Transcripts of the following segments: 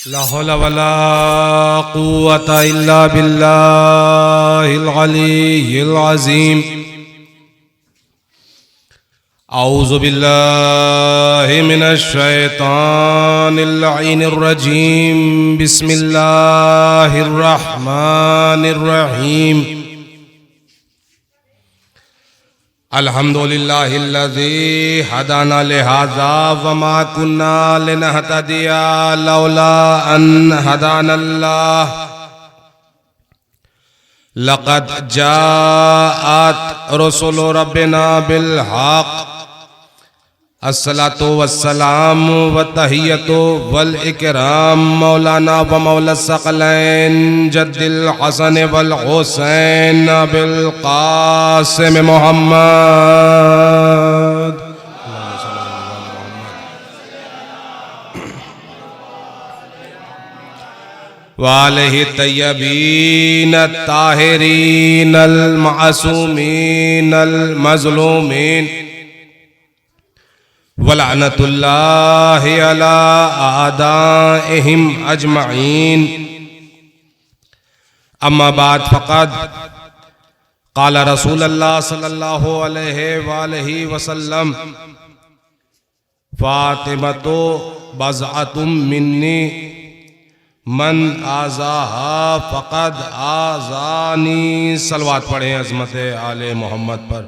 لا حول ولا قوة إلا بالله العلي العظيم. أعوذ بالله من الشيطان اللعين الرجيم. بسم الله الرحمن الرحيم. الحمد لله الذي هدانا لهذا وما كنا لنهتدي لولا أن هدانا الله. لقد جاءت رسل ربنا بالحق. الصلاة والسلام والتحية والإكرام مولانا ومولى الثقلين جد الحسن والحسين بالقاسم محمد وآلہ الطیبین الطاہرین المعصومین المظلومین وَلَعْنَةُ اللَّهِ عَلَىٰ أَعْدَائِهِمْ أَجْمَعِينَ. أما بعد فقد قال رسول الله صلی اللہ علیہ وآلہ وسلم فاطمة بضعة مني من آذاها فقد آذاني. صلوات پڑھیں عظمت آل محمد پر.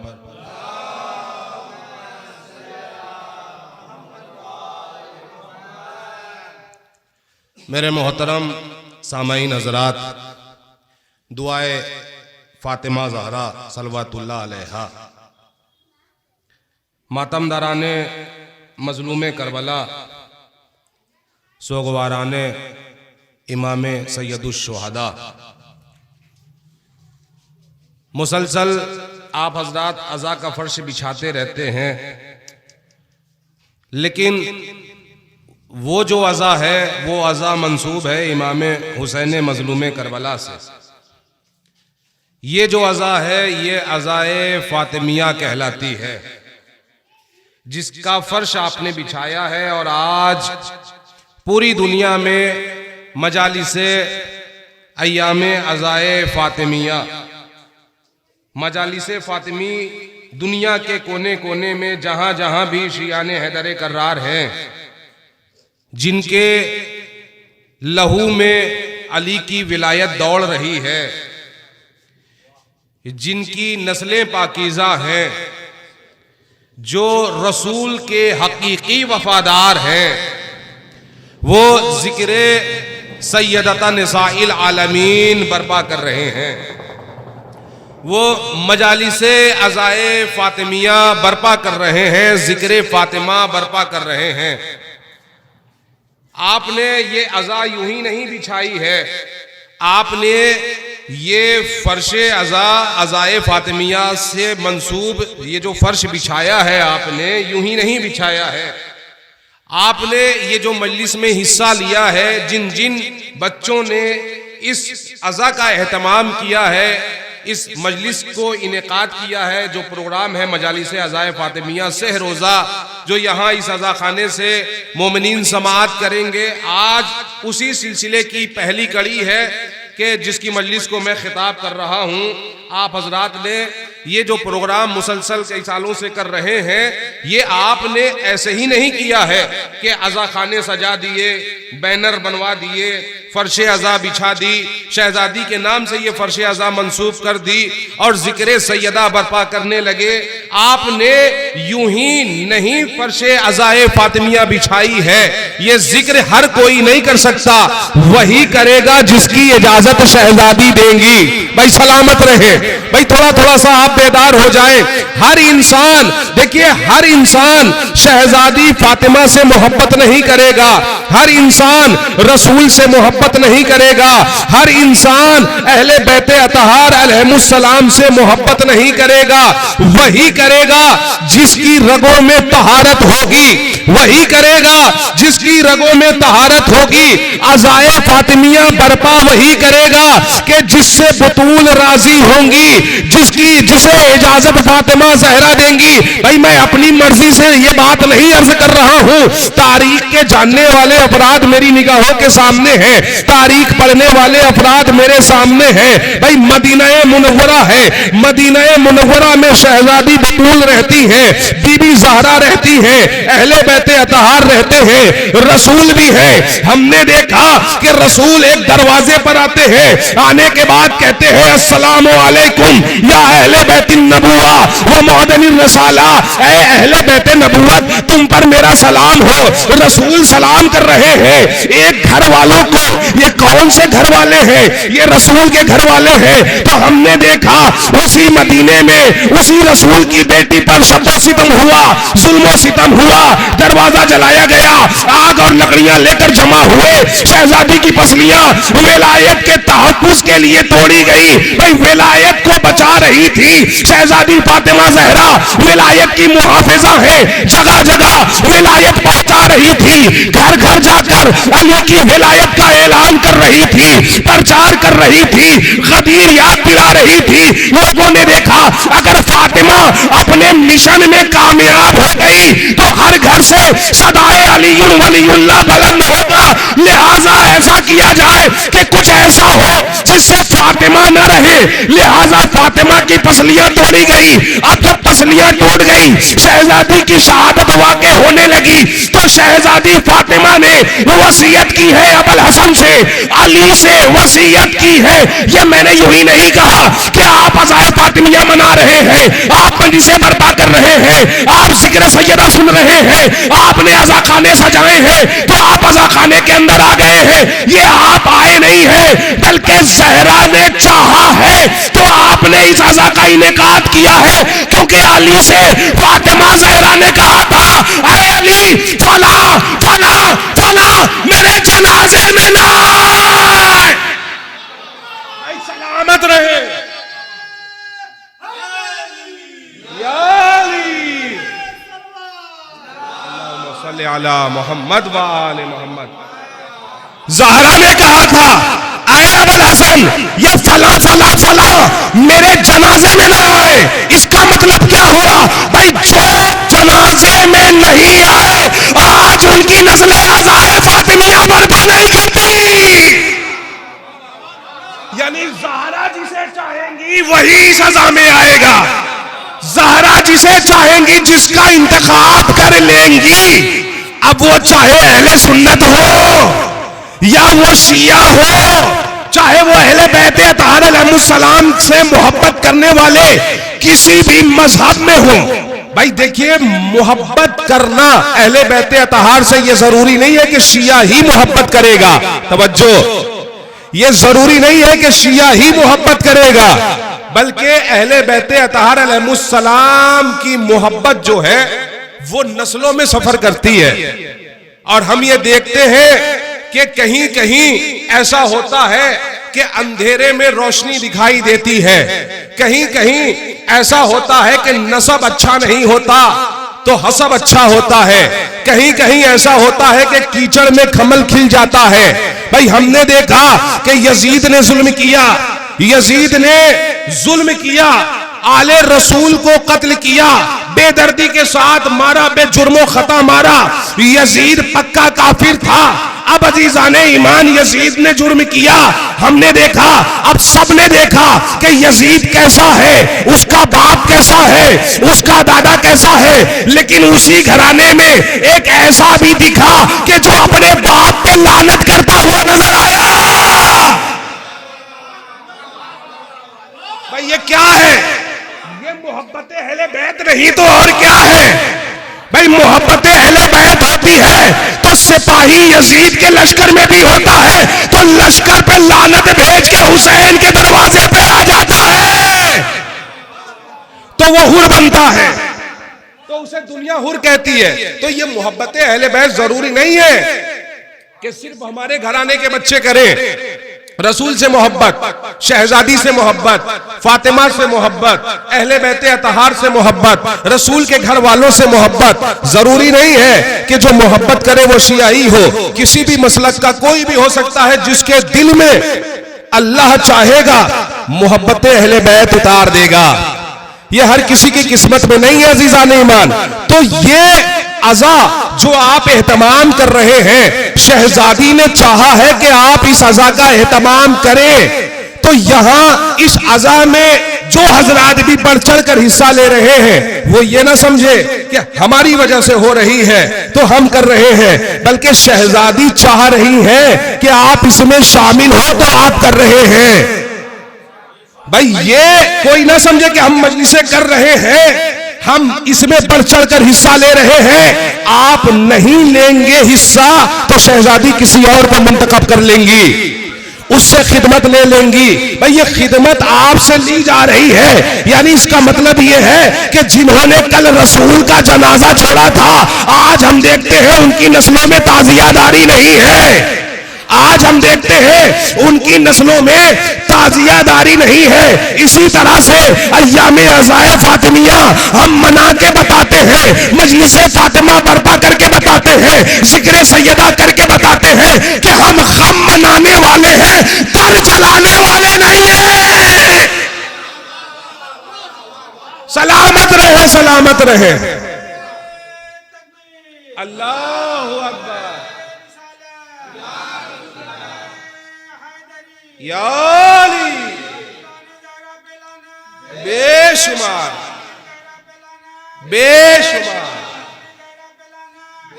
میرے محترم سامعین حضرات، دعائے فاطمہ زہرا صلوات اللہ علیہا ماتم داران مظلوم کربلا، سوگواران امام سید الشہداء، مسلسل آپ حضرات عزا کا فرش بچھاتے رہتے ہیں، لیکن وہ جو عزا ہے وہ عزا منسوب ہے امام حسین مظلوم کربلا سے. یہ جو عزا ہے یہ عزائے فاطمیہ کہلاتی ہے، جس کا فرش آپ نے بچھایا ہے. اور آج پوری دنیا میں مجالس ایام عزائے فاطمیہ، مجالس فاطمی دنیا کے کونے کونے میں جہاں جہاں بھی شیعان حیدر کرار ہیں، جن کے لہو میں علی کی ولایت دوڑ رہی ہے، جن کی نسلیں پاکیزہ ہیں، جو رسول کے حقیقی وفادار ہیں، وہ ذکر سیدۃ نساء العالمین برپا کر رہے ہیں، وہ مجالس عزائے فاطمیہ برپا کر رہے ہیں، ذکر فاطمہ برپا کر رہے ہیں. آپ نے یہ عزا یوں ہی نہیں بچھائی ہے، آپ نے یہ فرش عزائے فاطمیہ سے منسوب یہ جو فرش بچھایا ہے آپ نے یوں ہی نہیں بچھایا ہے. آپ نے یہ جو مجلس میں حصہ لیا ہے، جن جن بچوں نے اس عزا کا اہتمام کیا ہے، اس مجلس کو انعقاد کیا ہے، جو پروگرام ہے مجالس عزائے فاطمیہ سہ روزہ، جو یہاں اس عزا خانے سے مومنین سماعت کریں گے، آج اسی سلسلے کی پہلی کڑی ہے کہ جس کی مجلس کو میں خطاب کر رہا ہوں. آپ حضرات نے یہ جو پروگرام مسلسل کئی سالوں سے کر رہے ہیں، یہ آپ نے ایسے ہی نہیں کیا ہے کہ عزا خانے سجا دیے، بینر بنوا دیے، فرش عزا بچھا دی، شہزادی کے نام سے یہ فرش عزا منسوب کر دی اور ذکر سیدہ برپا کرنے لگے. آپ نے یوں ہی نہیں فرش عزائے فاطمیہ بچھائی ہے. یہ ذکر ہر کوئی نہیں کر سکتا، وہی کرے گا جس کی اجازت شہزادی دیں گی. بھائی سلامت رہے، بھائی تھوڑا سا آپ بیدار ہو جائیں. ہر انسان، دیکھیے، ہر انسان شہزادی فاطمہ سے محبت نہیں کرے گا، ہر انسان رسول سے محبت نہیں کرے گا، ہر انسان اہل بیت اطہار علیہم السلام سے محبت نہیں کرے گا. وہی کرے گا جس کی رگوں میں طہارت ہوگی، وہی کرے گا جس کی رگوں میں طہارت ہوگی. عزائے فاطمیہ برپا وہی کرے گا کہ جس سے بطول راضی ہوں گی، جس سے اجازت فاطمہ زہرا دیں گی؟ بھائی میں اپنی مرضی سے یہ بات نہیں عرض کر رہا ہوں، تاریخ کے جاننے والے افراد میری نگاہوں کے سامنے ہیں، تاریخ پڑھنے والے افراد میرے سامنے ہیں۔ بھائی مدینہ منورہ ہے، مدینہ منورہ میں شہزادی بطول رہتی ہیں، بی بی زہرا رہتی ہیں، اہل بیت اطہار رہتے ہیں، رسول بھی ہے۔ ہم نے دیکھا کہ رسول ایک دروازے پر آتے ہیں، آنے کے بعد کہتے ہیں السلام علیکم یا اہل بیت النبوہ و معدن الرسالہ، اے اہل بیت نبوت تم پر میرا سلام ہو۔ رسول سلام کر رہے ہیں ایک گھر والوں کو، یہ کون سے گھر والے ہیں؟ یہ رسول کے گھر والے ہیں۔ تو ہم نے دیکھا اسی مدینے میں اسی رسول کی بیٹی پر شب و ستم ہوا، ظلم و ستم ہوا، دروازہ جلایا گیا، آگ اور لکڑیاں لے کر جمع ہوئے، شہزادی کی پسلیاں ولایت کے تحفظ کے لیے توڑی گئی۔ بھئی ولایت کو بچا رہی تھی شہزادی فاطمہ زہرا، ولایت کی محافظہ ہے، جگہ جگہ ولایت پہنچا رہی تھی، گھر گھر جا کر علی کی ولایت کا اعلان کر رہی تھی، پرچار کر رہی تھی، غدیر یاد دلا رہی تھی۔ لوگوں نے دیکھا اگر فاطمہ اپنے مشن میں کامیاب ہو گئی تو ہر گھر سے صدائے علی ولی اللہ بلند ہوگا، لہذا ایسا کیا جائے کہ کچھ ایسا ہو جس سے فاطمہ نہ رہے۔ لہذا فاطمہ کی پسلیاں توڑی گئی۔ اب جب پسلیاں ٹوٹ گئی، شہزادی کی شہادت واقع ہونے لگی، تو شہزادی فاطمہ نے وصیت کی ہے ابوالحسن سے، علی سے وصیت کی ہے۔ یہ میں نے یوں ہی نہیں کہا کہ آپ عزائے فاطمیہ منا رہے ہیں، آپ مجلسیں برپا کر رہے ہیں، آپ ذکر سیدہ سن رہے ہیں، آپ نے عزا خانے سجائے ہیں تو آپ عزا خانے کے اندر آ گئے ہیں۔ یہ آپ آئے نہیں ہیں، بلکہ زہرا نے چاہا ہے تو آپ نے اس عزا کا انعقاد کیا ہے، کیونکہ علی سے فاطمہ زہرا نے کہا تھا اے علی فلاں فلاں فلاں میرے جنازے میں نہ آئے۔ سلامت رہے یا علی، اللہم صلی علی محمد و آل محمد۔ زہرا نے کہا تھا اے ابوالحسن یہ فلاں فلاں فلاں میرے جنازے میں نہ آئے۔ اس کا مطلب کیا ہوا؟ بھائی جو جنازے میں نہیں آئے آج ان کی نسل عزائے فاطمیہ برپا نہیں کرتی۔ یعنی زہرا جسے چاہیں گی وہی سزا میں آئے گا، زہرا جسے چاہیں گی جس کا انتخاب کر لیں گی، اب وہ چاہے اہل سنت ہو یا وہ شیعہ ہو، چاہے وہ اہل بیت اطہار علیہ السلام سے محبت کرنے والے کسی بھی مذہب میں ہوں۔ بھائی دیکھیے محبت کرنا اہل بیت اطہار سے یہ ضروری نہیں ہے کہ شیعہ ہی محبت کرے گا، توجہ، یہ ضروری نہیں ہے کہ شیعہ ہی محبت کرے گا، بلکہ اہل بیت اطہار علیہ السلام کی محبت جو ہے وہ نسلوں میں سفر کرتی ہے۔ اور ہم یہ دیکھتے ہیں کہ کہیں کہیں ایسا ہوتا ہے کہ اندھیرے میں روشنی دکھائی دیتی ہے، کہیں کہیں ایسا ہوتا ہے کہ نسب اچھا نہیں ہوتا تو حسب اچھا ہوتا ہے، کہیں کہیں ایسا ہوتا ہے کہ کیچڑ میں کھمل کھل جاتا ہے۔ بھائی ہم نے دیکھا کہ یزید نے ظلم کیا، یزید نے ظلم کیا، آل رسول کو قتل کیا، بے دردی کے ساتھ مارا، بے جرم و خطا مارا۔ یزید پکا کافر تھا، اب عزیزان ایمان یزید نے جرم کیا، ہم نے دیکھا، اب سب نے دیکھا کہ یزید کیسا ہے، اس کا باپ کیسا ہے، اس کا دادا کیسا ہے، لیکن اسی گھرانے میں ایک ایسا بھی دکھا کہ جو اپنے باپ پہ لعنت کرتا ہوا نظر آیا۔ بھئی یہ کیا ہے؟ یہ محبت اہل بیت نہیں تو اور کیا ہے؟ بھئی محبت اہل بیت ہوتی ہے تو سپاہی یزید کے لشکر میں بھی ہوتا ہے تو لشکر پہ لعنت بھیج کے حسین کے دروازے پہ آ جاتا ہے تو وہ حر بنتا ہے، تو اسے دنیا حر کہتی ہے۔ تو یہ محبت اہل بیت ضروری نہیں ہے کہ صرف ہمارے گھرانے کے بچے کریں۔ رسول سے محبت، شہزادی سے محبت، فاطمہ سے محبت، اہل بیت اطہار سے محبت، رسول کے گھر والوں سے محبت، ضروری نہیں ہے کہ جو محبت کرے وہ شیعی ہو، کسی بھی مسلک کا کوئی بھی ہو سکتا ہے، جس کے دل میں اللہ چاہے گا محبت اہل بیت اتار دے گا۔ یہ ہر کسی کی قسمت میں نہیں ہے عزیزان ایمان. تو یہ عزا جو آپ اہتمام کر رہے ہیں، شہزادی نے چاہا ہے کہ آپ اس عزا کا اہتمام کریں. تو یہاں اس عزا میں جو حضرات بھی بڑھ چڑھ کر حصہ لے رہے ہیں وہ یہ نہ سمجھے کہ ہماری وجہ سے ہو رہی ہے تو ہم کر رہے ہیں، بلکہ شہزادی چاہ رہی ہے کہ آپ اس میں شامل ہو تو آپ کر رہے ہیں. بھائی یہ کوئی نہ سمجھے کہ ہم مجلسیں کر رہے ہیں، ہم اس میں بڑھ چڑھ کر حصہ لے رہے ہیں. آپ نہیں لیں گے حصہ تو شہزادی کسی اور کو منتخب کر لیں گی، اس سے خدمت لے لیں گی. بھئی یہ خدمت آپ سے لی جا رہی ہے، یعنی اس کا مطلب یہ ہے کہ جنہوں نے کل رسول کا جنازہ چھوڑا تھا، آج ہم دیکھتے ہیں ان کی نسلوں میں تعزیہ داری نہیں ہے. آج ہم دیکھتے ہیں ان کی نسلوں میں تعزیہ داری نہیں ہے. اسی طرح سے ایام عزائے فاطمیہ ہم منا کے بتاتے ہیں، مجلس فاطمہ برپا کر کے بتاتے ہیں، ذکر سیدہ کر کے بتاتے ہیں کہ ہم غم منانے والے ہیں، در جلانے والے نہیں ہیں. سلامت رہے، سلامت رہے. اللہ اکبر. یا علی بے شمار، بے شمار،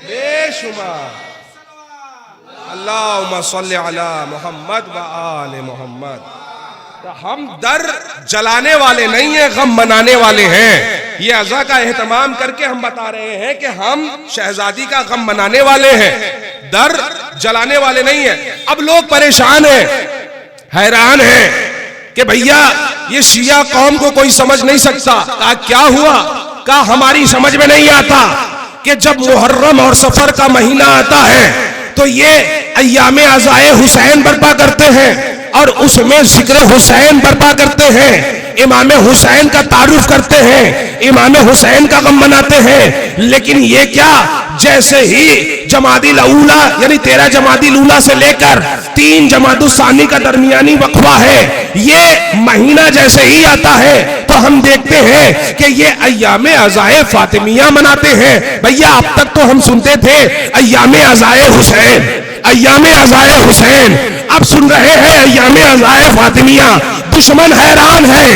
بے شمار. اللہم صلی علی محمد و آل محمد. ہم در جلانے والے نہیں ہیں، غم منانے والے ہیں. یہ عزا کا اہتمام کر کے ہم بتا رہے ہیں کہ ہم شہزادی کا غم منانے والے ہیں، در جلانے والے نہیں ہیں. اب لوگ پریشان ہیں، حیران ہیں کہ بھیا یہ شیعہ قوم کو کوئی سمجھ نہیں سکتا. کہا کیا ہوا؟ کہا ہماری سمجھ میں نہیں آتا کہ جب محرم اور صفر کا مہینہ آتا ہے تو یہ ایام عزائے حسین برپا کرتے ہیں اور اس میں ذکر حسین برپا کرتے ہیں، امام حسین کا تعارف کرتے ہیں، امام حسین کا غم مناتے ہیں. لیکن یہ کیا، جیسے ہی جمادی الاولی یعنی 13 جمادی الاولی سے لے کر 3 جمادی الثانی کا درمیانی وقفہ ہے، یہ مہینہ جیسے ہی آتا ہے تو ہم دیکھتے ہیں کہ یہ ایام عزائے فاطمیہ مناتے ہیں. بھیا اب تک تو ہم سنتے تھے ایام عزائے حسین، ایام عزائے حسین. اب سن رہے ہیں ایام عزائے فاطمیہ. دشمن حیران ہے،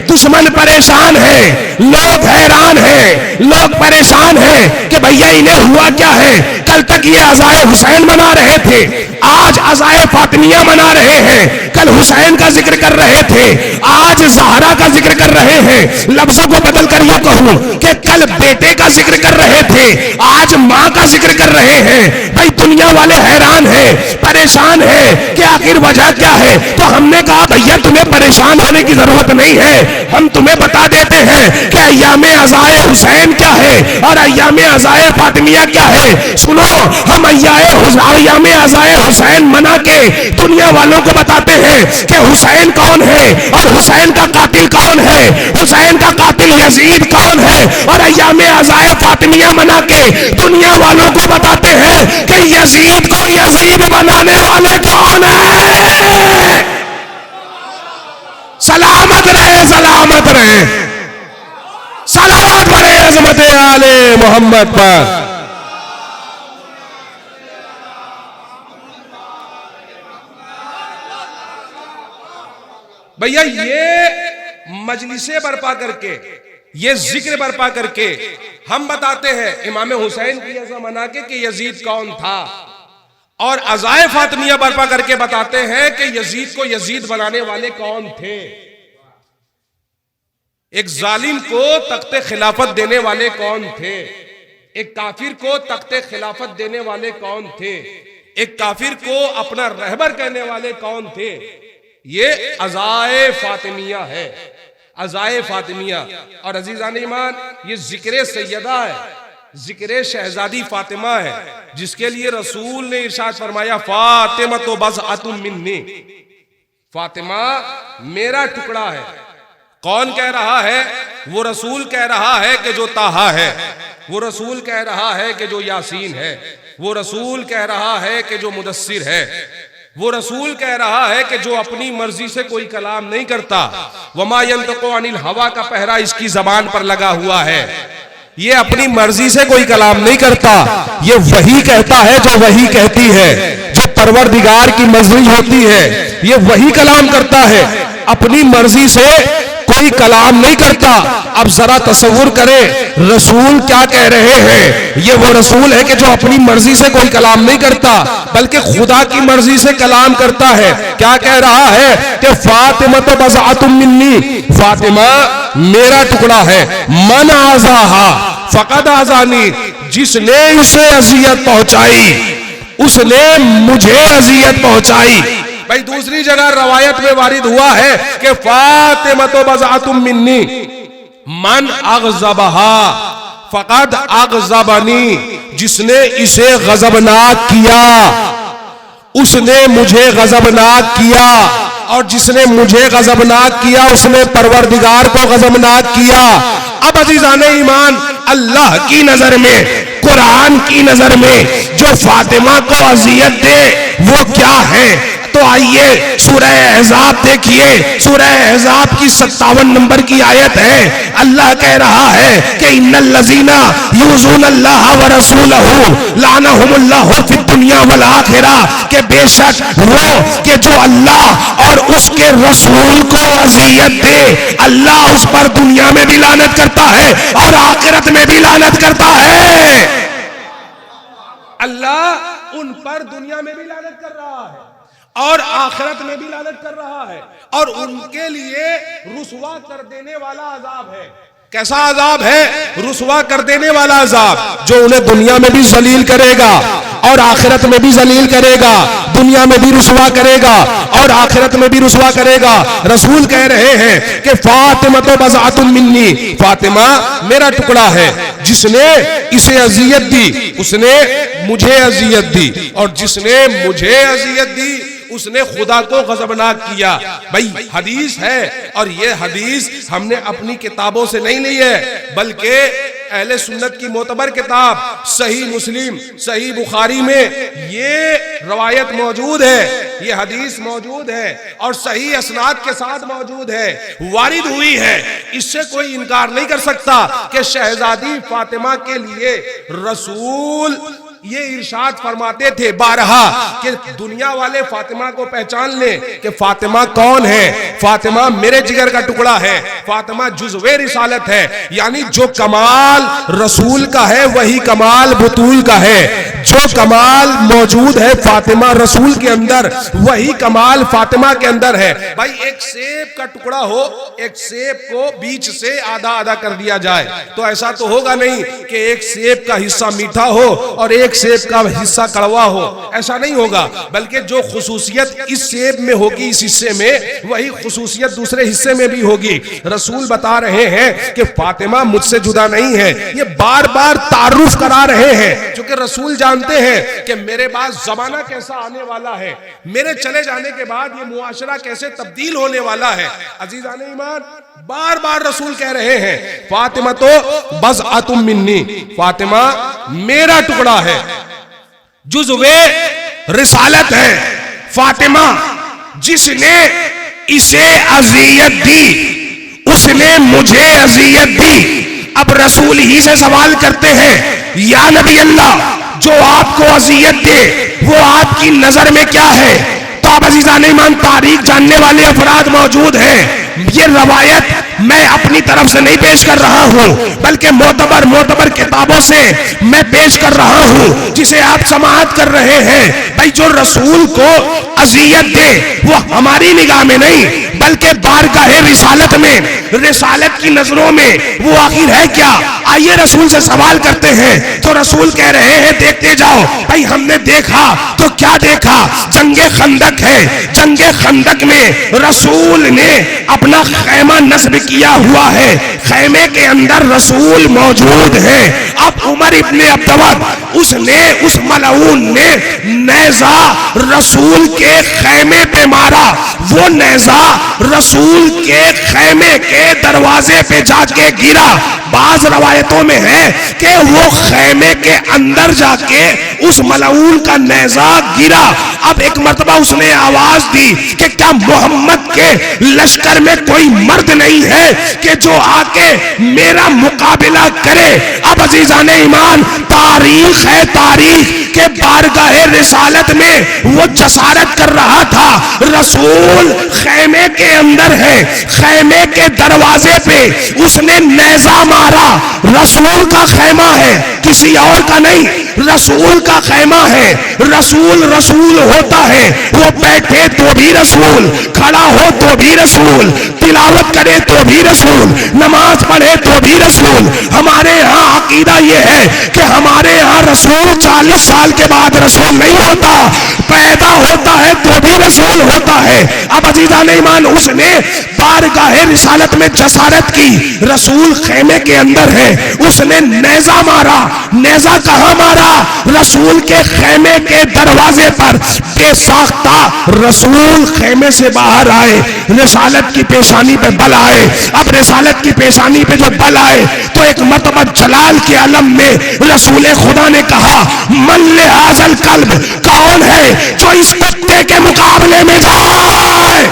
دشمن پریشان ہے، لوگ حیران ہیں، لوگ پریشان ہیں کہ بھیا انہیں ہوا کیا ہے. کل تک یہ عزائے حسین منا رہے تھے، آج عزائے فاطمیہ منا رہے ہیں. کل حسین کا ذکر کر رہے تھے، آج زہرا کا ذکر کر رہے ہیں. لفظوں کو بدل کر یہ کہوں کہ کل بیٹے کا ذکر کر رہے تھے، آج ماں کا ذکر کر رہے ہیں. بھائی دنیا والے حیران ہیں، پریشان ہیں کہ آخر وجہ کیا ہے. تو ہم نے کہا بھیا تمہیں پریشان ہونے کی ضرورت نہیں ہے، ہم تمہیں بتا دیتے ہیں کہ ایام عزائے حسین کیا ہے اور ایام عزائے فاطمیہ کیا ہے. سنو، ہم ایام عزائے حسین منا کے دنیا والوں کو بتاتے ہیں کہ حسین کون ہے اور حسین کا قاتل کون ہے، حسین کا قاتل یزید کون ہے. اور ایام عزائے فاطمیہ منا کے دنیا والوں کو بتاتے ہیں کہ یزید کو یزید بنانے والے کون ہیں. سلامت رہے، سلامت رہے. صلوات پڑھے عظمت آل محمد پر. بھیا یہ مجلسیں برپا کر کے، یہ ذکر برپا کر کے ہم بتاتے ہیں امام حسین کی عزا منا کے کہ یزید کون تھا، اور عزائے فاطمیہ برپا کر کے بتاتے ہیں کہ یزید کو یزید بنانے والے کون تھے. ایک ظالم کو تخت خلافت دینے والے کون تھے، ایک کافر کو تخت خلافت دینے والے کون تھے، ایک کافر کو اپنا رہبر کہنے والے کون تھے. یہ عزائے فاطمیہ ہے، عزائے فاطمیہ. اور عزیزان ایمان یہ ذکر سیدہ ہے، ذکر شہزادی فاطمہ ہے، جس کے لیے رسول نے ارشاد فرمایا فاطمہ بضعۃ منی، فاطمہ میرا ٹکڑا ہے. کون کہہ رہا ہے؟ وہ رسول کہہ رہا ہے کہ جو طٰہٰ ہے، وہ رسول کہہ رہا ہے کہ جو یاسین ہے، وہ رسول کہہ رہا ہے کہ جو مدثر ہے. وہ رسول کہہ رہا ہے کہ جو اپنی مرضی سے کوئی کلام نہیں کرتا، وما ينطق عن الهوى کا پہرا اس کی زبان پر لگا ہوا ہے، یہ اپنی مرضی سے کوئی کلام نہیں کرتا، یہ وہی کہتا ہے جو وہی کہتی ہے، جو پروردگار کی مرضی ہوتی ہے یہ وہی کلام کرتا ہے، اپنی مرضی سے کوئی کلام نہیں کرتا۔ اب ذرا تصور کریں رسول کیا کہہ رہے ہیں، یہ وہ رسول ہے کہ جو اپنی مرضی سے کوئی کلام نہیں کرتا بلکہ خدا کی مرضی سے کلام کرتا ہے۔ کیا کہہ رہا ہے کہ فاطمہ بضعۃ منی، فاطمہ میرا ٹکڑا ہے، من آذاہا فقد آذانی، جس نے اسے اذیت پہنچائی اس نے مجھے اذیت پہنچائی۔ بھائی دوسری جگہ روایت میں وارد ہوا ہے کہ فاطمہ بضعۃ منی من اغضبہا فقد اغضبنی، جس نے اسے غضبناک کیا اس نے مجھے غضبناک کیا، اور جس نے مجھے غضبناک کیا اس نے پروردگار کو غضبناک کیا۔ اب عزیزان ایمان، اللہ کی نظر میں، قرآن کی نظر میں جو فاطمہ کو اذیت دے وہ کیا ہے؟ تو آئیے سورہ احزاب دیکھیے، سورہ احزاب کی 57 نمبر کی آیت ہے۔ اللہ کہہ رہا ہے کہ ان الذین یؤذون اللہ ورسولہ لعنہم اللہ فی الدنیا والآخرہ، کہ بے شک وہ کہ جو اللہ اور اس کے رسول کو اذیت دے اللہ اس پر دنیا میں بھی لعنت کرتا ہے اور آخرت میں بھی لعنت کرتا ہے۔ اللہ ان پر دنیا میں بھی لعنت کر رہا ہے اور آخرت میں بھی لعنت کر رہا ہے، اور ان کے لیے رسوا کر دینے والا عذاب ہے۔ کیسا عذاب ہے؟ رسوا کر دینے والا عذاب، جو انہیں دنیا میں بھی ذلیل کرے گا اور آخرت میں بھی ذلیل کرے گا، دنیا میں بھی رسوا کرے گا اور آخرت میں بھی رسوا کرے گا۔ رسول کہہ رہے ہیں کہ فاطمہ بضعۃ منی، فاطمہ میرا ٹکڑا ہے، جس نے اسے اذیت دی اس نے مجھے اذیت دی، اور جس نے مجھے اذیت دی اس نے خدا کو غضبناک کیا۔ بھائی حدیث ہے، اور یہ حدیث ہم نے اپنی کتابوں سے نہیں لی ہے بلکہ اہل سنت کی معتبر کتاب صحیح مسلم، صحیح بخاری میں یہ روایت موجود ہے، یہ حدیث موجود ہے اور صحیح اسناد کے ساتھ موجود ہے، وارد ہوئی ہے۔ اس سے کوئی انکار نہیں کر سکتا کہ شہزادی فاطمہ کے لیے رسول یہ ارشاد فرماتے تھے بارہا کہ دنیا والے فاطمہ کو پہچان لیں کہ فاطمہ کون ہے، فاطمہ میرے جگر کا ٹکڑا ہے، فاطمہ جزو رسالت ہے، یعنی جو کمال رسول کا ہے وہی کمال بطول کا ہے، جو کمال موجود ہے فاطمہ رسول کے اندر وہی کمال فاطمہ کے اندر ہے۔ بھائی ایک سیب کا ٹکڑا ہو، ایک سیب کو بیچ سے آدھا آدھا کر دیا جائے تو ایسا تو ہوگا نہیں کہ ایک سیب کا حصہ میٹھا ہو اور ایک سیب کا حصہ کڑوا ہو، ایسا نہیں ہوگا، بلکہ جو خصوصیت اس سیب میں ہوگی اس حصے میں وہی خصوصیت دوسرے حصے میں بھی ہوگی۔ رسول بتا رہے ہیں کہ فاطمہ مجھ سے جدا نہیں ہے، یہ بار بار تعارف کرا رہے ہیں چونکہ رسول جانتے ہیں کہ میرے بعد زمانہ کیسا آنے والا ہے، میرے چلے جانے کے بعد یہ معاشرہ کیسے تبدیل ہونے والا ہے۔ عزیزان ایمان، بار بار رسول کہہ رہے ہیں فاطمہ تو بضعۃ منی، فاطمہ میرا ٹکڑا ہے، جزو رسالت ہے، فاطمہ جس نے اسے اذیت دی اس نے مجھے اذیت دی۔ اب رسول ہی سے سوال کرتے ہیں یا نبی اللہ، جو آپ کو اذیت دے وہ آپ کی نظر میں کیا ہے؟ تو اب عزیزان ایمان تاریخ جاننے والے افراد موجود ہیں، یہ روایت میں اپنی طرف سے نہیں پیش کر رہا ہوں بلکہ معتبر کتابوں سے میں پیش کر رہا ہوں جسے آپ سماعت کر رہے ہیں۔ بھائی جو رسول کو اذیت دے وہ ہماری نگاہ میں نہیں بلکہ بارگاہ رسالت میں، رسالت کی نظروں میں وہ آخر ہے کیا؟ آئیے رسول سے سوال کرتے ہیں تو رسول کہہ رہے ہیں دیکھتے جاؤ۔ بھائی ہم نے دیکھا تو کیا دیکھا؟ جنگ خندق ہے، جنگ خندق میں رسول نے اپنا خیمہ نصب کیا ہوا ہے، خیمے کے اندر رسول موجود ہے۔ اب عمر ابن عبدود اس نے اس ملعون نے نیزہ رسول کے خیمے پہ مارا. وہ نیزہ رسول کے خیمے کے دروازے پہ جا کے گرا. بعض روایتوں میں ہے کہ وہ خیمے کے اندر جا کے اس ملعون کا نیزہ گرا. اب ایک مرتبہ اس نے آواز دی کہ کیا محمد کے لشکر میں کوئی مرد نہیں ہے کہ جو آ کے میرا مقابلہ کرے. اب عزیزان ایمان تاریخ ہے، تاریخ کے بارگاہ رسالت میں وہ جسارت کر رہا تھا. رسول خیمے کے اندر ہے، خیمے کے دروازے پہ اس نے نیزہ مارا. رسول کا خیمہ ہے، کسی اور کا نہیں، رسول کا خیمہ ہے. رسول رسول ہوتا ہے، وہ بیٹھے تو بھی رسول، کھڑا ہو تو بھی رسول، تلاوت کرے تو بھی رسول، نماز پڑھے تو بھی رسول. ہمارے ہاں عقیدہ یہ ہے کہ ہمارے ہاں رسول 40 سال کے بعد رسول نہیں ہوتا، پیدا ہوتا ہے تو بھی رسول ہوتا ہے. اب عزیزان ایمان اس نے بارگاہ رسالت میں جسارت کی. رسول خیمے کے اندر ہے، اس نے نیزہ مارا. نیزہ کہاں مارا؟ رسول کے خیمے کے دروازے پر. بے ساختہ رسول خیمے سے باہر آئے، رسالت کی پیشانی پہ بل آئے. اب رسالت کی پیشانی پہ جو بل آئے تو ایک مرتبہ جلال کے عالم میں رسول خدا نے کہا من لہذا الکلب، کون ہے جو اس کتے کے مقابلے میں جائے؟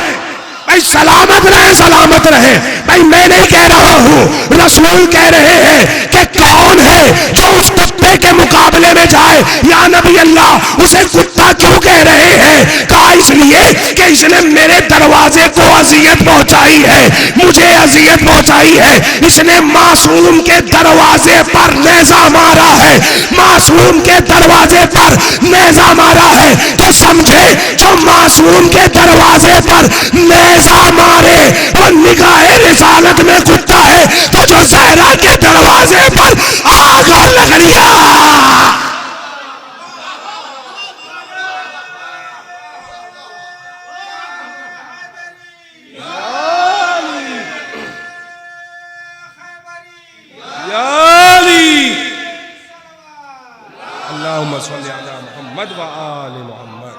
بھائی سلامت رہے، سلامت رہے. بھائی میں نہیں کہہ رہا ہوں، رسول کہہ رہے ہیں کہ کون ہے جو اس کتے کے مقابلے میں جائے. یا نبی اللہ اسے کتا کیوں کہہ رہے ہیں؟ کہا اس لیے کہ اس نے میرے دروازے کو اذیت پہنچائی ہے، مجھے اذیت پہنچائی ہے. اس نے معصوم کے دروازے پر نیزہ مارا ہے، معصوم کے دروازے پر نیزہ مارا ہے. تو سمجھے جو معصوم کے دروازے پر نیزہ مارے وہ نگاہ رسالت میں کتا ہے، تو جو زہرا کے دروازے پر آگ اور لکڑیاں. اللہم صلی علی محمد و آل محمد.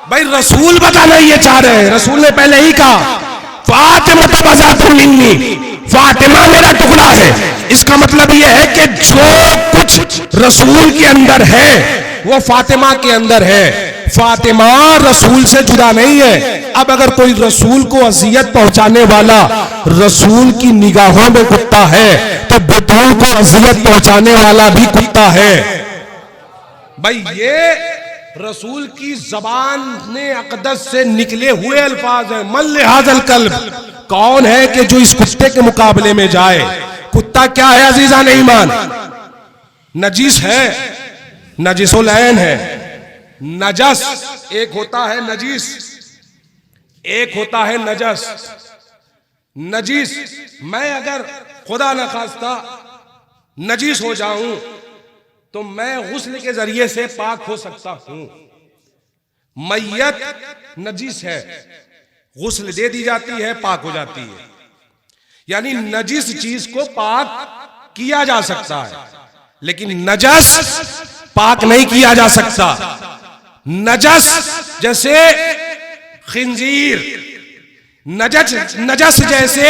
بھائی رسول بتانا یہ چاہ رہے ہیں. رسول نے پہلے ہی کہا فاطمہ بذات منی، فاطمہ میرا ٹکڑا ہے. اس کا مطلب یہ ہے کہ جو کچھ رسول کے اندر ہے وہ فاطمہ کے اندر ہے. فاطمہ رسول سے جدا نہیں ہے. اب اگر کوئی رسول کو اذیت پہنچانے والا رسول کی نگاہوں میں کتا ہے تو بتول کو اذیت پہنچانے والا بھی کتا ہے. بھائی یہ رسول کی زبان اقدس سے نکلے ہوئے الفاظ ہیں. من لہذا الکلب، کون ہے کہ جو اس کتے کے مقابلے میں جائے؟ کتا کیا ہے عزیزان ایمان؟ نجس ہے، نجس العین ہے. نجس ایک ہوتا ہے نجس، ایک ہوتا ہے نجس. نجس میں اگر خدا نخواستہ نجس ہو جاؤں تو میں غسل کے ذریعے سے پاک ہو سکتا ہوں. میت نجس ہے، غسل دے دی جاتی ہے، پاک ہو جاتی ہے. یعنی نجس چیز کو پاک کیا جا سکتا ہے لیکن نجس پاک نہیں کیا جا سکتا. نجس جیسے خنزیر، نجس جیسے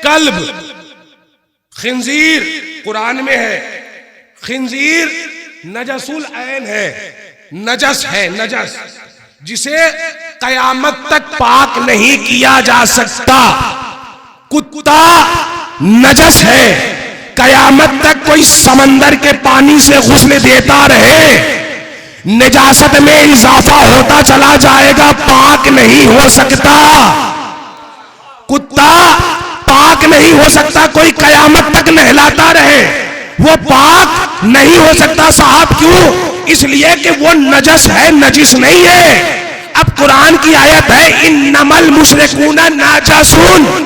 کلب. خنزیر قرآن میں ہے، خنزیر نجس العین ہے، نجس ہے، نجس جسے قیامت تک پاک نہیں کیا جا سکتا. کتا نجس ہے، قیامت تک کوئی سمندر کے پانی سے غسل دیتا رہے نجاست میں اضافہ ہوتا چلا جائے گا، پاک نہیں ہو سکتا. کتا پاک نہیں ہو سکتا، کوئی قیامت تک نہلاتا رہے وہ پاک نہیں ہو سکتا. صاحب کیوں؟ اس لیے کہ وہ نجس ہے، نجس نہیں ہے. اب قرآن کی آیت ہے انما المشرکون نجسون،